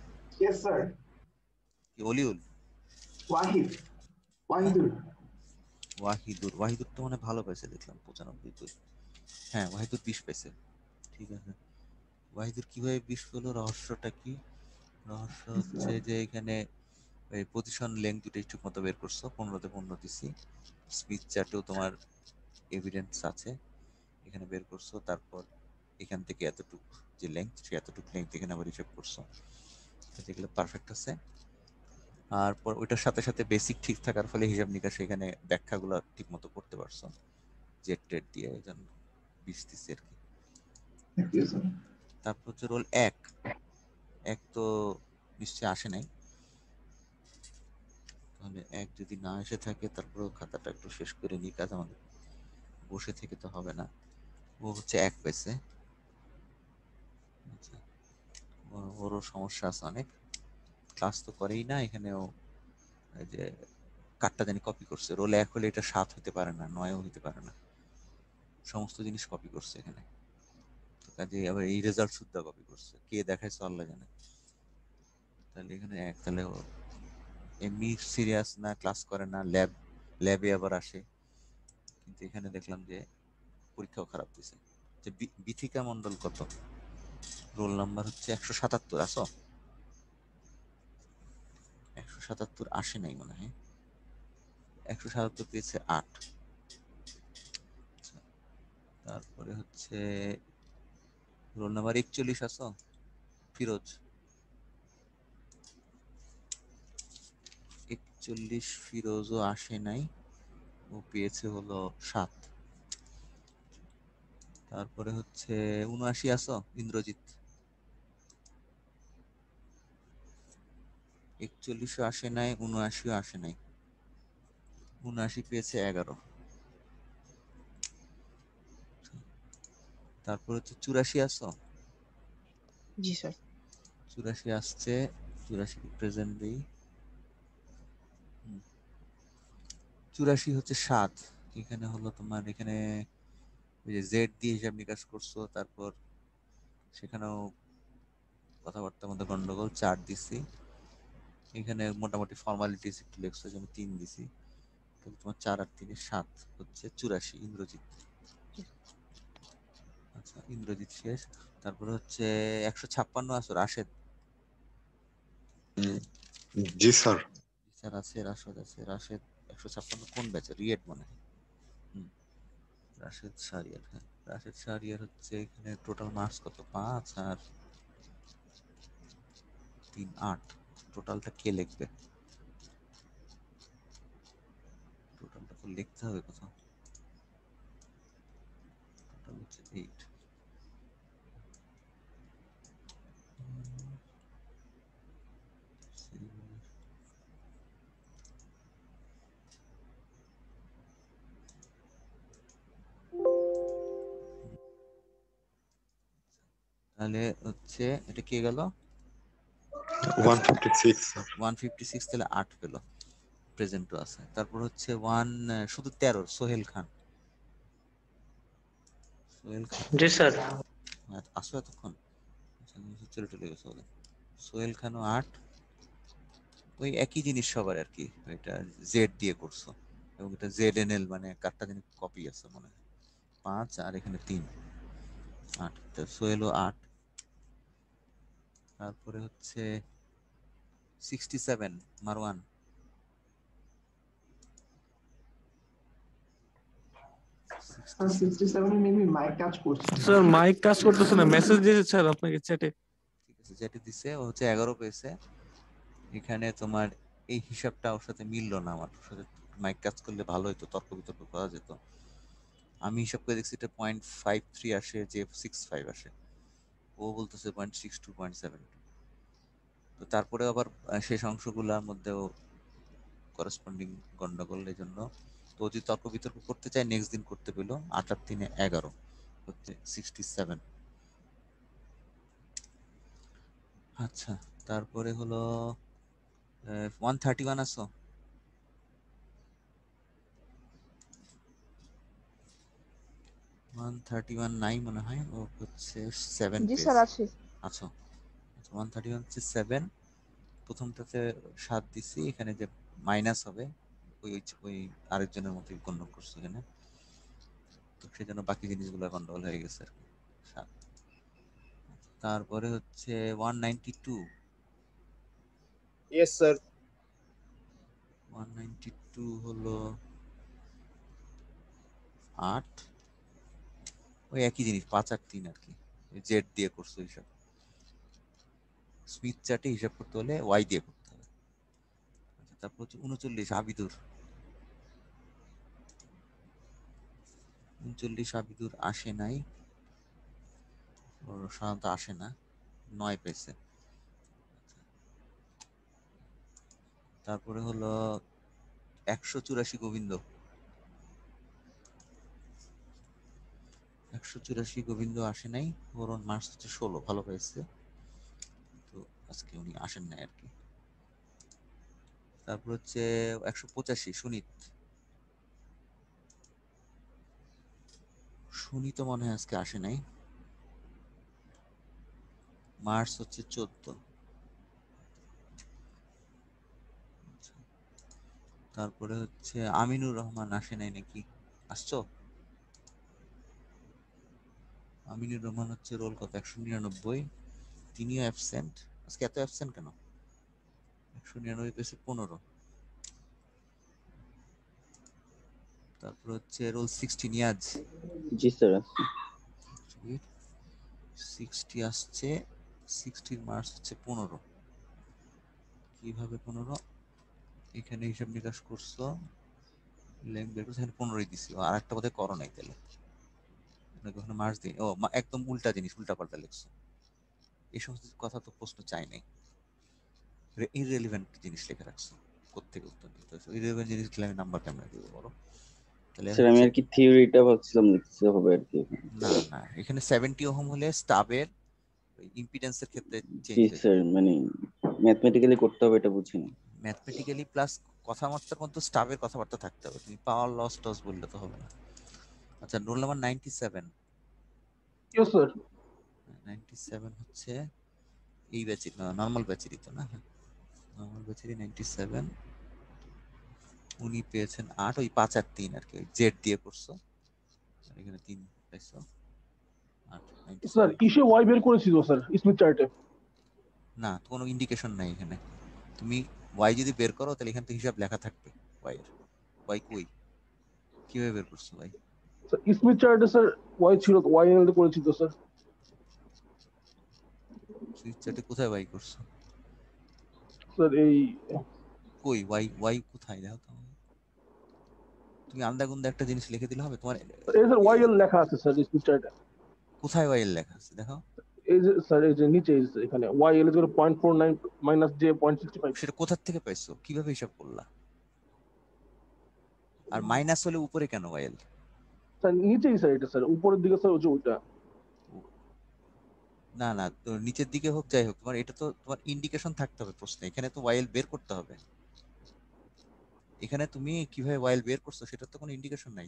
Yes, sir. কি অলিউল? Wahid. হ্যাঁ, Wahidul. ওয়াহিদুর তো মানে ভালো পাইছে দেখলাম, 95 হ্যাঁ, ওয়াহিদুর 20 পাইছে, ঠিক আছে। ওয়াহিদুর কিভাবে 20 পেলো, রহস্যটা কি? রহস্য হচ্ছে যে এখানে এই পজিশন লেংথ দুটোই ঠিক মতো বের করছো, 15তে 15 দিছি। স্মিথ চার্টেও তোমার এভিডেন্স আছে, এখানে বের করছো। তারপর এখান থেকে এতটুকু যে লেংথ, সে এতটুকু লেংথ এখানে আবার হিসাব করছো, যেগুলো পারফেক্ট আছে। আর পর ওইটার সাথে সাথে বেসিক ঠিক থাকার ফলে হিসাব নিকাশ এখানে ব্যাখ্যাগুলো ঠিক মতো করতে পারছো জেড টেড দিয়ে, এই জন্য 20 দিছি আর কি। Thank you, sir. তারপর হচ্ছে রোল 1, এক তো নিশ্চয়ই আসে নাই, তাহলে 1 যদি না এসে থাকে তারপরেও খাতাটা একটু শেষ করে নিই, কাজ আমাদের বসে থেকে তো হবে না। ও হচ্ছে 1 পেয়েছে। আচ্ছা, ওরও সমস্যা আছে অনেক, ক্লাস তো করেই না, এখানেও এই যে কার্ডটা জানি কপি করছে, রোল 1 হলে এটা 7 হতে পারে না, 9ও হতে পারে না, সমস্ত জিনিস কপি করছে এখানে। তো কাজে আবার এই রেজাল্ট শুদ্ধ কপি করছে, কে দেখাইছে আল্লাহ জানে। তাহলে এখানে 1, তাহলে ও এমনি সিরিয়াস না, ক্লাস করে না, ল্যাবে আবার আসে, কিন্তু এখানে দেখলাম যে পরীক্ষাও খারাপ দিছে। যে বিথিকা মন্ডল কত? রোল নাম্বার হচ্ছে 177 আসো? 177 আসে নাই মনে হয়, 177 পেয়েছে 8। তারপরে হচ্ছে রোল নাম্বার 41 আসো? ফিরোজ। 41 ফিরোজও আসে নাই, ও পেয়েছে হলো 7। তারপরে হচ্ছে 79 আসো? ইন্দ্রজিৎ। 41ও আসে নাই, 79ও আসে নাই, 79 পেয়েছে 11। তারপর হচ্ছে 84 আসো? জি স্যার। 84 আসছে, 84 প্রেজেন্ট দিই। 84 হচ্ছে 7, এখানে হলো তোমার, এখানে ওই যে জেড দিয়ে হিসাব নিকাশ করছো, তারপর সেখানেও কথাবার্তার মধ্যে গন্ডগোল, 4 দিছি। এখানে মোটামুটি ফর্মালিটিস একটু লেখছো, যেমন 3 দিছি, তাহলে তোমার 4 আর 3 7 হচ্ছে 84 ইন্দ্রজিৎ। আচ্ছা ইন্দ্রজিৎ শেষ। তারপরে হচ্ছে 156 আছে রাশেদ। জি স্যার। স্যার আছে, রাশেদ আছে। রাশেদ 156 কোন ব্যাচের? রিয়েট মনে হয়। হুম, রাশেদ শাহরিয়ার। হ্যাঁ রাশেদ শাহরিয়ার হচ্ছে এখানে টোটাল মার্কস কত? 5 আর 3 8। টোটালটা কে লিখবে? টোটালটা তো লিখতে হবে কোথাও। টোটাল হচ্ছে 8। তাহলে হচ্ছে এটা কে গেল? 156 স্যার। 156, তাহলে 8 পেল। প্রেজেন্টও আছে। তারপর হচ্ছে 1 শুধু 13 সোহেল খান। সোহেল খান জি স্যার। আসো এতক্ষণ? আচ্ছা, চলে চলে গেছে বলে। সোহেল খানও 8। ওই একই জিনিস সবার আর কি, এটা জেড দিয়ে করছো এবং এটা জেড এন এল মানে কারটা জানি কপি আছে মনে হয়। 5 আর এখানে 3 8। তো সোহেলও 8। তারপরে হচ্ছে 67 মারওয়ান। স্যার 67 মেবি মাইক কাজ করছে না। স্যার মাইক কাজ করতেছে না, মেসেজ দিয়েছে স্যার আপনাকে চ্যাটে। ঠিক আছে, যেটা দিছে ও হচ্ছে 11 পেয়েছে। এখানে তোমার এই হিসাবটা ওর সাথে মিললো না, আমার ওর সাথে মাইক কাজ করলে ভালো হতো, তর্ক বিতর্ক করা যেত। আমি হিসাব করে দেখছি এটা 0.53 আসে, যে 65 আসে। ও বলতেছে 0.62 0.72। তো তারপরে আবার শেষ অংশগুলোর মধ্যেও করেসপন্ডিং গন্ডগোল, এই জন্য তো ও যদি তর্ক বিতর্ক করতে চায় নেক্সট দিন করতে পেলো। 8 আর 3 11 হচ্ছে 67। আচ্ছা তারপরে হলো 131 আসো? 131 নাই মনে হয়, ও হচ্ছে 7 জি পেজ। স্যার আছে। আচ্ছা 131 হচ্ছে 7। প্রথমটাতে 7 দিছি, এখানে যে মাইনাস হবে ওই ওই আরেকজনের মতোই গণ্য করছে এখানে, তো সেই জন্য বাকি জিনিসগুলো গন্ডগোল হয়ে গেছে আর কি। 7। তারপরে হচ্ছে 192। Yes sir. 192 হলো 8। ওই একই জিনিস 5 আর 3 আর কি, জেড দিয়ে করছো হিসাব। স্মিথ চার্টে হিসাব করতে হলে ওয়াই দিয়ে করতে হবে। আচ্ছা তারপর হচ্ছে 39 আবিদুর। 39 আবিদুর আসে নাই, ওর সাধারণত আসে না। 9 পেয়েছে। তারপরে হলো 184 গোবিন্দ। 184 গোবিন্দ আসে নাই, ওর মার্কস হচ্ছে 16, ভালো পেয়েছে, তো আজকে উনি আসেন নাই আর কি। তারপর হচ্ছে 185 সুনিত। সুনিত মনে হয় আজকে আসে নাই, মার্কস হচ্ছে 14। তারপরে হচ্ছে আমিনুর রহমান আসে নাই নাকি? আসছো? আমিনুর রহমান হচ্ছে রোল কত? 199। তিনিও অ্যাবসেন্ট। আজকে এত অ্যাবসেন্ট কেন? 199 পেয়েছে 15। তারপর হচ্ছে রোল 60 নিয়াজ। জি স্যার। 60 আসছে, 60 মার্কস হচ্ছে 15। কিভাবে 15? এখানে হিসাব নিকাশ করছো, লেঙ্ক বের করছো, এখানে 15ই দিছি। আর একটা বোধহয় করো নাই, তাহলে ওখানে মার্কস দিই। ও একদম উল্টা জিনিস, উল্টা পাল্টা লিখছো। এই সমস্ত কথা তো প্রশ্ন চাই নাই, ইররেলিভেন্ট জিনিস লিখে রাখছো। কোত্থেকে উত্তর দিতে হচ্ছে ইররেলিভেন্ট জিনিস দিলে আমি নাম্বার কেমন দিব বলো? তাহলে স্যার আমি হচ্ছে আর কি থিওরিটা ভাবছিলাম লিখতে হবে আর কি। না না, এখানে 70 ওহম হলে স্টাবের ইম্পিডেন্সের ক্ষেত্রে চেঞ্জ জি হয়ে স্যার, যাবে। মানে ম্যাথমেটিক্যালি করতে হবে এটা বুঝিনি। ম্যাথমেটিক্যালি প্লাস কথাবার্তার মধ্যে স্টাবের কথাবার্তা থাকতে হবে, তুমি পাওয়ার লস টস বললে তো হবে না। আচ্ছা রোল নাম্বার 97। Yes sir. 97 হচ্ছে এই ব্যাচের, নর্মাল ব্যাচেরই তো না? আমার বেচারি 97, উনি পেয়েছেন 8, ওই 5 আর 3 আর কি, জেড দিয়ে করছো, আর এখানে 3 পাইছো, 8 স্যার 97। ইসে ওয়াই বের করেছি তো স্যার স্মিথ চার্টে। না, কোনো ইন্ডিকেশন নাই এখানে। তুমি ওয়াই যদি বের করো তাহলে এখানে তো হিসাব লেখা থাকবে ওয়াই এর। ওয়াই কই, কিভাবে বের করছো ওয়াই? স্যার স্মিথ চার্টে স্যার ওয়াই ছিল, ওয়াই এল করেছি তো স্যার। সুইচ চার্টে কোথায় ওয়াই করছো? স্যার এই কই ওয়াই, ওয়াই কোথায় দেখো তো আমাকে। তুমি আন্দাগুন্দা একটা জিনিস লিখে দিলে হবে তোমার? এই স্যার ওয়াই এল লেখা আছে স্যার স্মিথ চার্টে। কোথায় ওয়াই এর লেখা আছে দেখো? এই যে স্যার এই যে নিচে এই যে এখানে ওয়াই এল 0.49 মাইনাস জে 0.65। সেটা কোথা থেকে পাইছো, কিভাবে হিসাব করলা? আর মাইনাস হলে উপরে কেন ওয়াই এল? স্যার নিচেই স্যার, এটা স্যার উপরের দিকে স্যার ওই যে ওইটা। না না, তো নিচের দিকে হোক যাই হোক, তোমার এটা তো তোমার ইন্ডিকেশন থাকতে হবে প্রশ্নে, এখানে তো ওয়াইল বের করতে হবে। এখানে তুমি কিভাবে ওয়াইল বের করছো সেটা তো কোনো ইন্ডিকেশন নাই।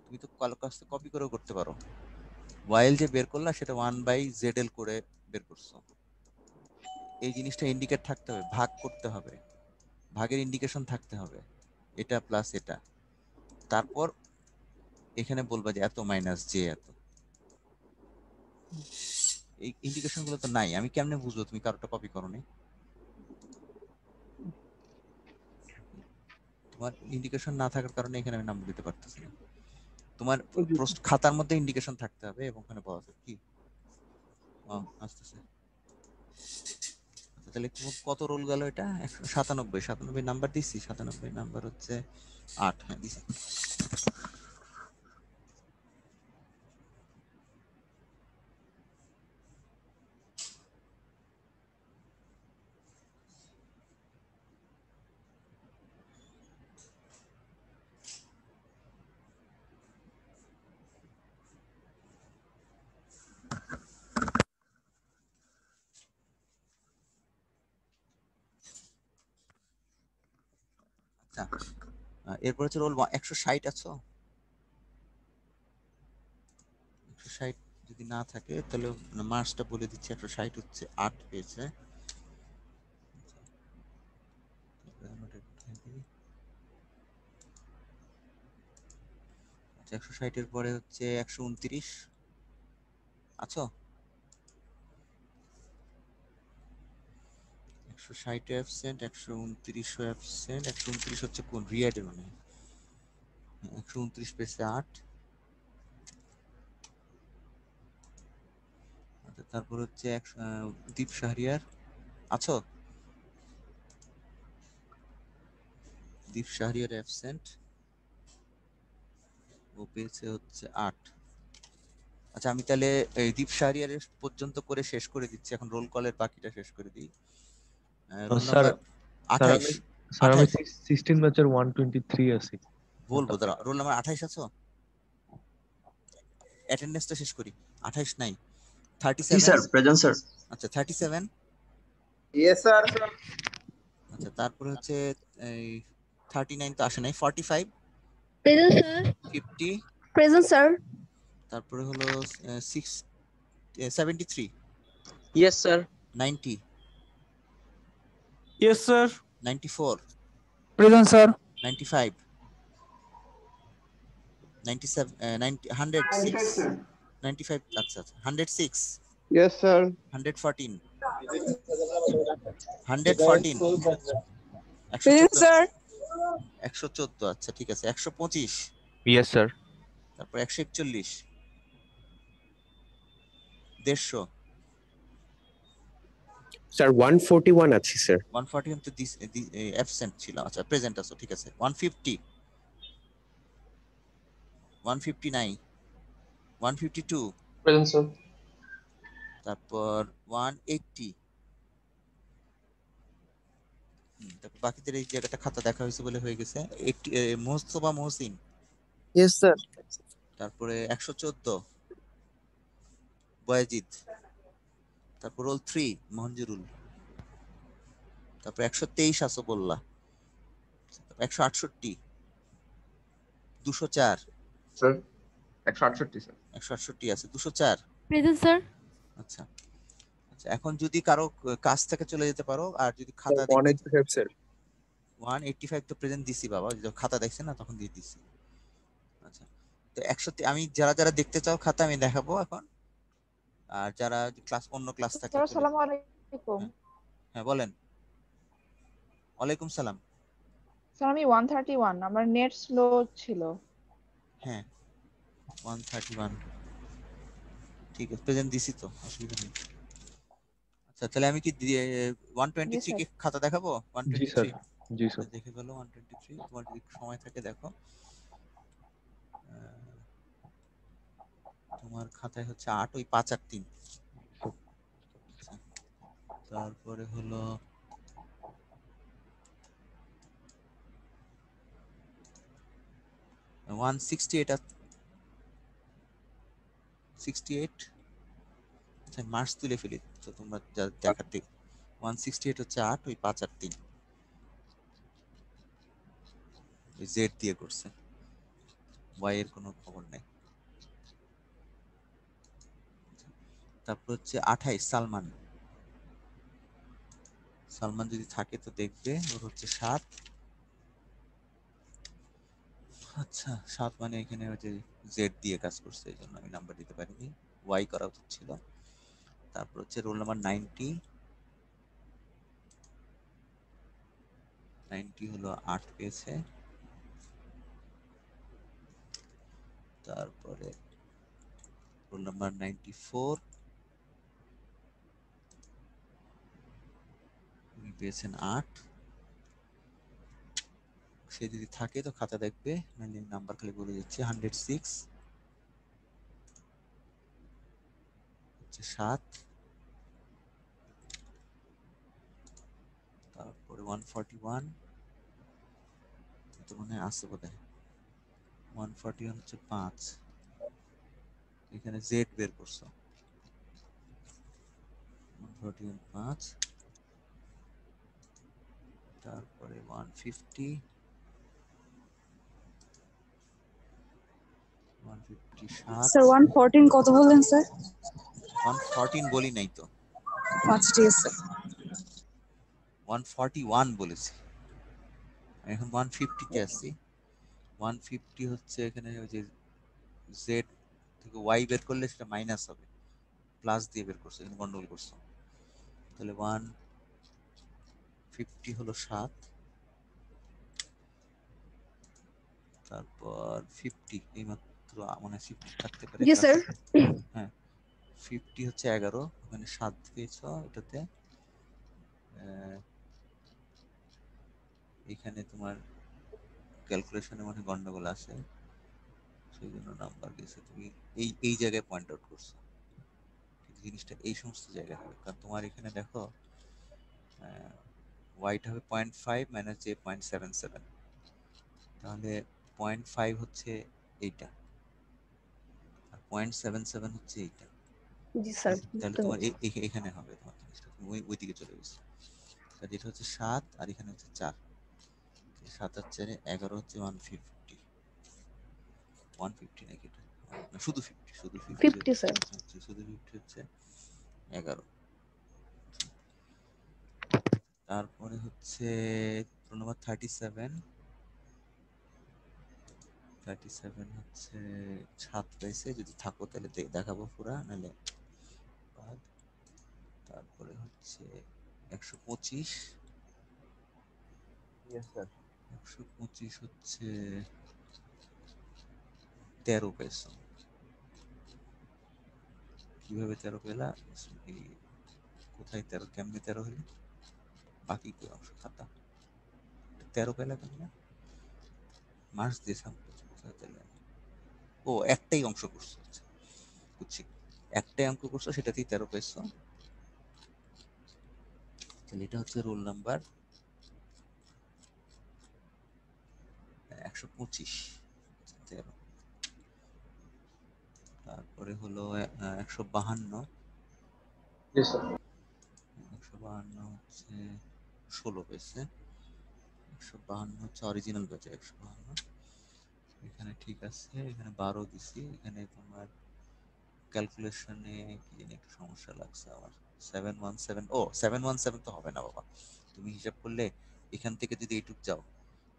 তুমি তো কাছ থেকে কপি করেও করতে পারো। ওয়াইল যে বের করলা সেটা 1/zl করে বের করছো। এই জিনিসটা ইন্ডিকেট থাকতে হবে, ভাগ করতে হবে, ভাগের ইন্ডিকেশন থাকতে হবে, এটা প্লাস এটা, তারপর এখানে বলবা যে এত মাইনাস জে এত। এই ইন্ডিকেশন গুলো তো নাই, আমি কেমনে বুঝবো তুমি কারোটা কপি করোনি? তোমার ইন্ডিকেশন না থাকার কারণে এখানে আমি নাম্বার দিতে পারতেছি না। তোমার প্রশ্ন খাতার মধ্যে ইন্ডিকেশন থাকতে হবে এবং ওখানে পাওয়া যাবে কি আসতেছে। আচ্ছা, তাহলে কত রোল গেল এটা? 197, 97 নাম্বার দিছি, 97 নাম্বার হচ্ছে 8, হ্যাঁ দিছি। আচ্ছা, এরপর হচ্ছে রোল 160 আছো? 160 যদি না থাকে তাহলে মার্কসটা বলে দিচ্ছি। 160 হচ্ছে 8 পেয়েছে। 160 এর পরে হচ্ছে 129 আছো? 160 অ্যাবসেন্ট, 129 অ্যাবসেন্ট। 129 হচ্ছে কোন রিয়াডের মানে? 129 পেয়েছে 8। আচ্ছা, তারপর হচ্ছে দীপ শাহরিয়ার আছো? দীপ শাহরিয়ার অ্যাবসেন্ট, ও পেয়েছে হচ্ছে 8। আচ্ছা, আমি তাহলে এই দীপ শাহরিয়ারের পর্যন্ত করে শেষ করে দিচ্ছি, এখন রোল কলের বাকিটা শেষ করে দিই। Roll sir number sir 28। আমি স্যার আমি 28 16 ব্যাচের 123 আছি। বলবো, দাঁড়া। রোল নাম্বার 28 আছো? অ্যাটেন্ডেন্সটা শেষ করি। 28 নাই। জি 37। Sir, present sir. আচ্ছা 37। Yes sir. আচ্ছা, তারপরে হচ্ছে এই 39 তো আসে নাই। 45, Present, sir. 50, Present, sir. তারপরে হলো 73, yes sir. 90, yes sir. 94, present sir. 95, 97, 90, 95 106, sir. 95। আচ্ছা আচ্ছা, 106, ইয়েস স্যার। 114, 114, Present, 114, sir. 114। আচ্ছা ঠিক আছে, 125, ইয়েস স্যার। তারপর 141, 150, স্যার 141 আছি স্যার। 140 তো অ্যাবসেন্ট ছিল। আচ্ছা প্রেজেন্ট আছো, ঠিক আছে। 150, 159, 152, প্রেজেন্ট স্যার। তারপর 180। তারপর বাকিদের এই জায়গাটা খাতা দেখা হয়েছে বলে হয়ে গেছে। 80 মোস্তফা মহসিন, ইয়েস স্যার। তারপরে 114 বয়াজিদ, তারপর রোল 3 মঞ্জুরুল, তারপর 123 আসফুল্লাহ, 168, 204, স্যার 168 স্যার। 168 আছে, 204। Present, sir. আচ্ছা, আচ্ছা, এখন যদি কারো কাজ থেকে চলে যেতে পারো, আর যদি খাতা দেখতে 185 স্যার 185 তো প্রেজেন্ট দিছি বাবা, যখন খাতা দেখছে না তখন দিয়ে দিছি। আচ্ছা, তো 100 আমি যারা যারা দেখতে চাও খাতা আমি দেখাবো এখন, আর যারা ক্লাস অন্য ক্লাস থাকে স্যার চলে। আসসালামু আলাইকুম। হ্যাঁ, হ্যাঁ বলেন। ওয়ালাইকুম সালাম। স্যার আমি 131, আমার নেট স্লো ছিল। হ্যাঁ 131 ঠিক আছে, প্রেজেন্ট দিছি তো, অসুবিধা নেই। আচ্ছা তাহলে আমি কি জি 123 স্যার। কে খাতা দেখাবো? জি স্যার 123 জি স্যার দেখে ফেলো। 123 তোমার যদি সময় থাকে দেখো। আহ, তোমার খাতায় হচ্ছে 8, ওই 5 আর 3। আচ্ছা, তারপরে হলো 168 68। আচ্ছা মার্কস তুলে ফেলি তো তোমরা যা দেখাতে। 168 হচ্ছে 8, ওই 5 আর 3 ওই জেড দিয়ে করছে, ওয়াই এর কোনো খবর নাই। তারপর হচ্ছে 28 সালমান। সালমান যদি থাকে তো দেখবে, ওর হচ্ছে 7। আচ্ছা 7 মানে এখানে ওই যে জেড দিয়ে কাজ করছে, এই জন্য আমি নাম্বার দিতে পারিনি, ওয়াই করা উচিত ছিল। তারপর হচ্ছে রোল নাম্বার 90। 90 হলো 8 পেয়েছে। তারপরে রোল নাম্বার 94 উনি পেয়েছেন 8। সে যদি থাকে তো খাতা দেখবে, মানে নাম্বার খালি বলে দিচ্ছি। 106 হচ্ছে 7। তারপরে 141 তো মনে হয় আছে বোধহয়। 141 হচ্ছে 5, এখানে জেড বের করছো। 141 5। তারপরে 150 স্যার 7। 114 কত বললেন স্যার? 114 বলি নাই তো, আচ্ছা ঠিক আছে স্যার। 141 বলেছি। এখন 150 তে আসছি। 150 হচ্ছে এখানে ওই যে জেড থেকে ওয়াই বের করলে সেটা মাইনাস হবে, প্লাস দিয়ে বের করছো, এখানে গন্ডগোল করছো। তাহলে 150 হলো 7। তারপর 50 এইমাত্র মানে 50 থাকতে পারে জি স্যার। ক্লাসে। হ্যাঁ 50 হচ্ছে 11, ওখানে 7 পেয়েছো এটাতে। এখানে তোমার ক্যালকুলেশনে মানে গন্ডগোল আছে, সেই জন্য নাম্বার গেছে। তুমি এই এই জায়গায় পয়েন্ট আউট করছো, কিন্তু জিনিসটা এই সমস্ত জায়গায় হবে, কারণ তোমার এখানে দেখো ওয়াইটা হবে 0.5 মাইনাস যে 0.77, তাহলে 0.5 হচ্ছে এইটা, আর 0.77 হচ্ছে এইটা। জি স্যার তাহলে বুঝতে তোমার পারছি। এখানে হবে তোমার জিনিসটা, তুমি ওই দিকে চলে গেছো। তাহলে এটা হচ্ছে 7 আর এখানে হচ্ছে 4। 7 আর 4 11 হচ্ছে 150। 150 নাকি এটা? না, শুধু 50, শুধু 50 50 স্যার। হচ্ছে, শুধু 50 হচ্ছে 11। তারপরে হচ্ছে রোল নাম্বার 37। 37 হচ্ছে 7 পেয়েছে, যদি থাকো তাহলে দেখাবো পুরা, নাহলে বাদ। তারপরে হচ্ছে 125। 125 হচ্ছে 13 পেয়েছো। কিভাবে 13 পেলা? এই কোথায় 13, কেমনে 13 হলো? বাকি কি অংশ খাতা 13 পেলা কেমনে? মার্কস দিয়েছিলাম কোথায় তাহলে? ও একটাই অংশ করছো, আচ্ছা, বুঝছি, একটাই অঙ্ক করছো সেটাতেই 13 পেয়েছো। তাহলে এটা হচ্ছে রোল নাম্বার 125 13। তারপরে হলো 152। জি স্যার। 152 হচ্ছে 16 পেয়েছে। 152 হচ্ছে অরিজিনাল ব্যাচে 152। এখানে ঠিক আছে, এখানে 12 দিছি, এখানে তোমার ক্যালকুলেশনে কি জানি একটা সমস্যা লাগছে আমার। 717, ও 717 তো হবে না বাবা। তুমি হিসাব করলে এখান থেকে যদি এইটুক যাও,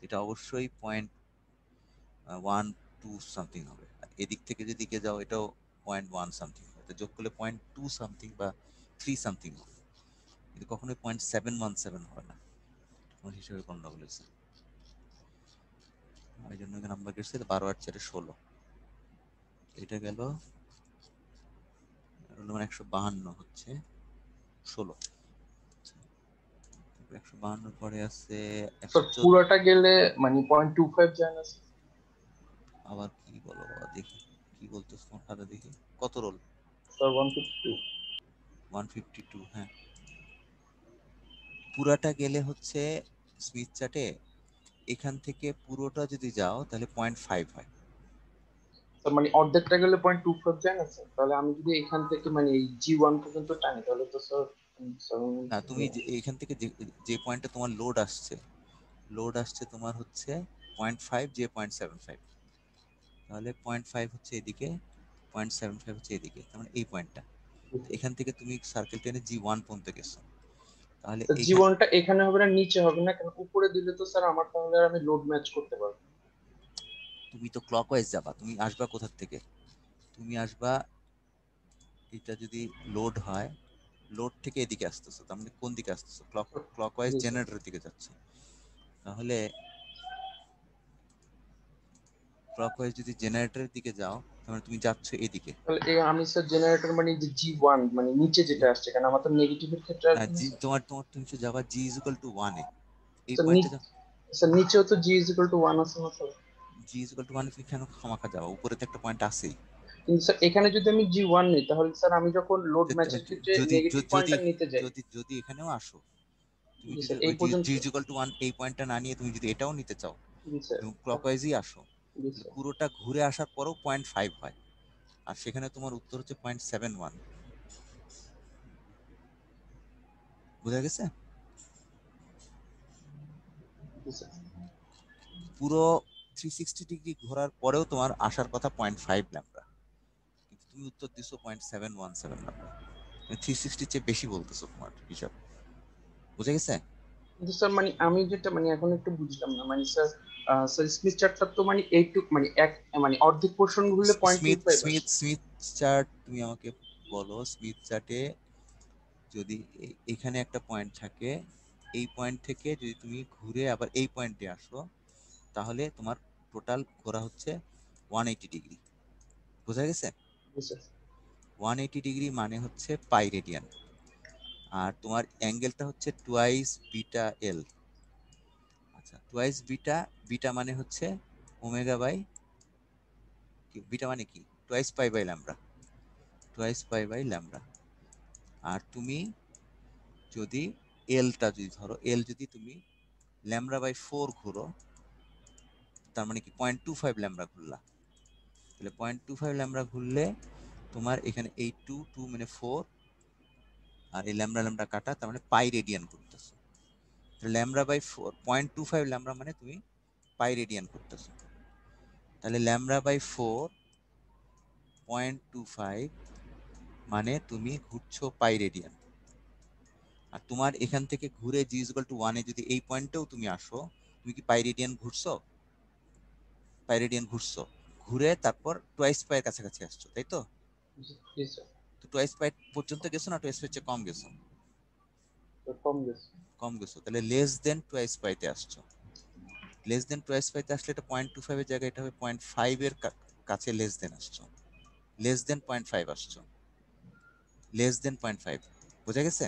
এটা অবশ্যই 0.12 সামথিং হবে, আর এদিক থেকে যদি দিকে যাও এটাও 0.1 সামথিং হবে, তো যোগ করলে 0.2 সামথিং বা 3 সামথিং হবে, কিন্তু কখনোই 0.717 হবে না। আমার হিসাবে গন্ডগোল হয়েছে, ওই জন্য নাম্বার গেছে 12 আর 4 16। এটা গেল রোল নাম্বার 152 হচ্ছে 16। 152 পরে আছে স্যার 114। পুরোটা গেলে মানে 0.25 যায় না স্যার? আবার কি বলো বাবা, দেখি কি বলতেছ তোমার খাতা, দেখি কত রোল। স্যার 152। 152, হ্যাঁ। পুরাটা গেলে হচ্ছে স্মিথ চার্টে এখান থেকে পুরোটা যদি যাও তাহলে 0.5 হয়। স্যার মানে অর্ধেকটা গেলে 0.25 যায় না স্যার? তাহলে আমি যদি এখান থেকে মানে এই G1 পর্যন্ত টানি তাহলে তো স্যার না, তুমি এখান থেকে যে পয়েন্টে তোমার লোড আসছে তোমার হচ্ছে 0.5 যে 0.75, তাহলে 0.5 হচ্ছে এদিকে, 0.75 হচ্ছে এদিকে, তার মানে এই পয়েন্টটা। এখান থেকে তুমি সার্কেল টেনে G1 পর্যন্ত গেছো, তাহলে এইখানে জীবনটা এখানে হবে না, নিচে হবে না কেন? উপরে দিলে তো স্যার আমার তাহলে আর আমি লোড ম্যাচ করতে পারবো। তুমি তো ক্লকওয়াইজ যাবা। তুমি আসবা কোথা থেকে? তুমি আসবা, এটা যদি লোড হয়, লোড থেকে এদিকে আসতেছো, তার মানে কোন দিকে আসতেছো? ক্লকওয়াইজ জি স্যার। জেনারেটরের দিকে যাচ্ছে। তাহলে ক্লকওয়াইজ যদি জেনারেটরের দিকে যাও, তার মানে তুমি যাচ্ছ এদিকে। তাহলে আমি স্যার জেনারেটর মানে যে G1 মানে নিচে যেটা আসছে, কারণ আমার তো নেগেটিভের ক্ষেত্রে না, আসবে না জি, স্যার। তোমার তুমি যাবা G ইকুয়াল টু 1 এ, এই স্যার পয়েন্টে যাও। স্যার নিচেও তো G=1 আছে না স্যার? G ইকুয়াল টু 1 তুমি কেন খামাখা যাবা? উপরে তো একটা পয়েন্ট আছেই। কিন্তু স্যার এখানে যদি আমি G1 নিই তাহলে স্যার আমি যখন লোড ম্যাচের ক্ষেত্রে যদি নেগেটিভ যদি পয়েন্টটা নিতে যাই। যদি যদি এখানেও আসো, তুমি জি যদি স্যার ওই এই পর্যন্ত। G ইকুয়াল টু 1 এই পয়েন্টটা না নিয়ে তুমি যদি এটাও নিতে চাও জি স্যার। এবং ক্লকওয়াইজই আসো, জি তাহলে স্যার। পুরোটা ঘুরে আসার পরেও 0.5 হয়, আর সেখানে তোমার উত্তর হচ্ছে 0.71। বোঝা গেছে? জি স্যার। পুরো 360 ডিগ্রি ঘোরার পরেও তোমার আসার কথা 0.5 ল্যাম্বডা, কিন্তু তুমি উত্তর দিছো 0.717 ল্যাম্বডা। তুমি 360 চেয়ে বেশি বলতেছো তোমার হিসাব। বুঝে গেছে? কিন্তু স্যার মানে আমি যেটা মানে এখন একটু বুঝলাম না মানে স্যার, স্যার স্মিথ চার্টটা তো মানে এইটুক মানে এক মানে অর্ধেক পোর্শন ঘুরলে স্মিথ 0.25 স্মিথ আসে। স্মিথ চার্ট তুমি আমাকে বলো, স্মিথ চার্টে যদি এখানে একটা পয়েন্ট থাকে, এই পয়েন্ট থেকে যদি তুমি ঘুরে আবার এই পয়েন্টে আসো, তাহলে তোমার টোটাল ঘোরা হচ্ছে 180 ডিগ্রি। বোঝা গেছে? জি স্যার। 180 ডিগ্রি মানে হচ্ছে পাই রেডিয়ান, আর তোমার অ্যাঙ্গেলটা হচ্ছে টুয়াইস বিটা এল। আচ্ছা, টুয়াইস বিটা, বিটা মানে হচ্ছে ওমেগা বাই, বিটা মানে কি? Twice pi by lambda, twice pi by lambda. আর তুমি যদি এলটা যদি ধরো, এল যদি তুমি ল্যামডা বাই 4 ঘুরো, তার মানে কি 0.25 ল্যামডা ঘুরলা, তাহলে 0.25 ল্যামডা ঘুরলে তোমার এখানে এই টু টু মানে 4, আর এই ল্যামডা ল্যামডা কাটা, তার মানে পাই রেডিয়ান করতেছো। ল্যামডা বাই 4, 0.25 ল্যামডা মানে তুমি পাই রেডিয়ান করতেছো, তাহলে ল্যামডা বাই 4 0.25 মানে তুমি ঘুরছো পাই রেডিয়ান। আর তোমার এখান থেকে ঘুরে জি ইকুয়াল টু 1 এ যদি এই পয়েন্টেও তুমি আসো, তুমি কি পাই রেডিয়ান ঘুরছো? পাই রেডিয়ান ঘুরছো, ঘুরে তারপর টুয়াইস পাইয়ের কাছাকাছি আসছো, তাই তো? জি স্যার। তো টুয়াইস পাই পর্যন্ত গেছো না টুয়াইস পাইয়ের চেয়ে কম গেছো? কম গেছে। কম গেছো, তাহলে লেস দেন টুয়াইস পাইতে আসছো। লেস দেন টুয়াইস পাইতে আসলে এটা 0.25 এর জায়গায় এটা হবে 0.5 এর কাছে লেস দেন আসছো, লেস দেন 0.5 আসছো, লেস দেন 0.5। বোঝা গেছে?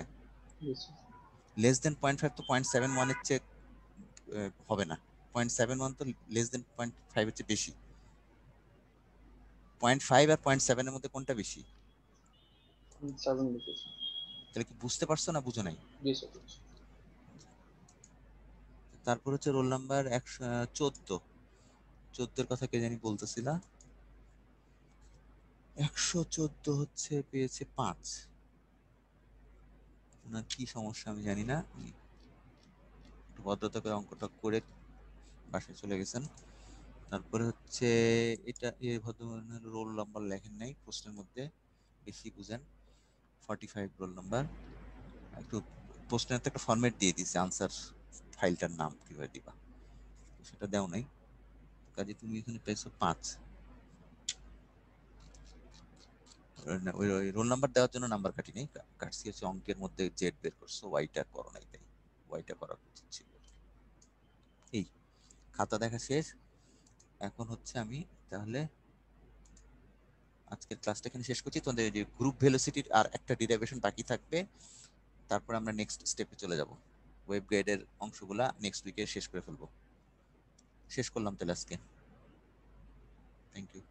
জি স্যার। লেস দেন 0.5 তো 0.71 এর চেয়ে হবে না, 0.71 তো লেস দেন 0.5 এর চেয়ে বেশি। 0.5 আর 0.7 এর মধ্যে কোনটা বেশি? 7 গেছে। তাহলে কি বুঝতে পারছো না বুঝো নাই? জি স্যার। তারপর হচ্ছে রোল নাম্বার 14। 14 এর কথা কে জানি বলতেছিল, 114 হচ্ছে পেয়েছে 5। ওনার কি সমস্যা আমি জানি না, একটু ভদ্রতা করে অঙ্কটা করে বাসায় চলে গেছেন। তারপরে হচ্ছে এটা, এই ভদ্রমহিলার রোল নাম্বার লেখেন নাই প্রশ্নের মধ্যে, বেশি বুঝেন 45 রোল নাম্বার একটু প্রশ্নের তো একটা ফরম্যাট দিয়ে দিয়েছে আনসার ফাইলটার নাম কিভাবে দিবা সেটা দেও নাই কাজে তুমি এখানে পেয়েছো 5 ওই রোল নাম্বার দেওয়ার জন্য নাম্বার কাটি নাই কাটছি হচ্ছে অঙ্কের মধ্যে জেড বের করছো ওয়াইটা করো নাই তাই ওয়াইটা করা উচিত ছিল এই খাতা দেখা শেষ এখন হচ্ছে আমি তাহলে আজকের ক্লাসটা এখানে শেষ করছি তোমাদের যে গ্রুপ ভেলোসিটির আর একটা ডিরাইভেশন বাকি থাকবে তারপর আমরা নেক্সট স্টেপে চলে যাব ওয়েব গাইডের অংশগুলা নেক্সট উইকে শেষ করে ফেলবো শেষ করলাম তাহলে আজকে থ্যাংক ইউ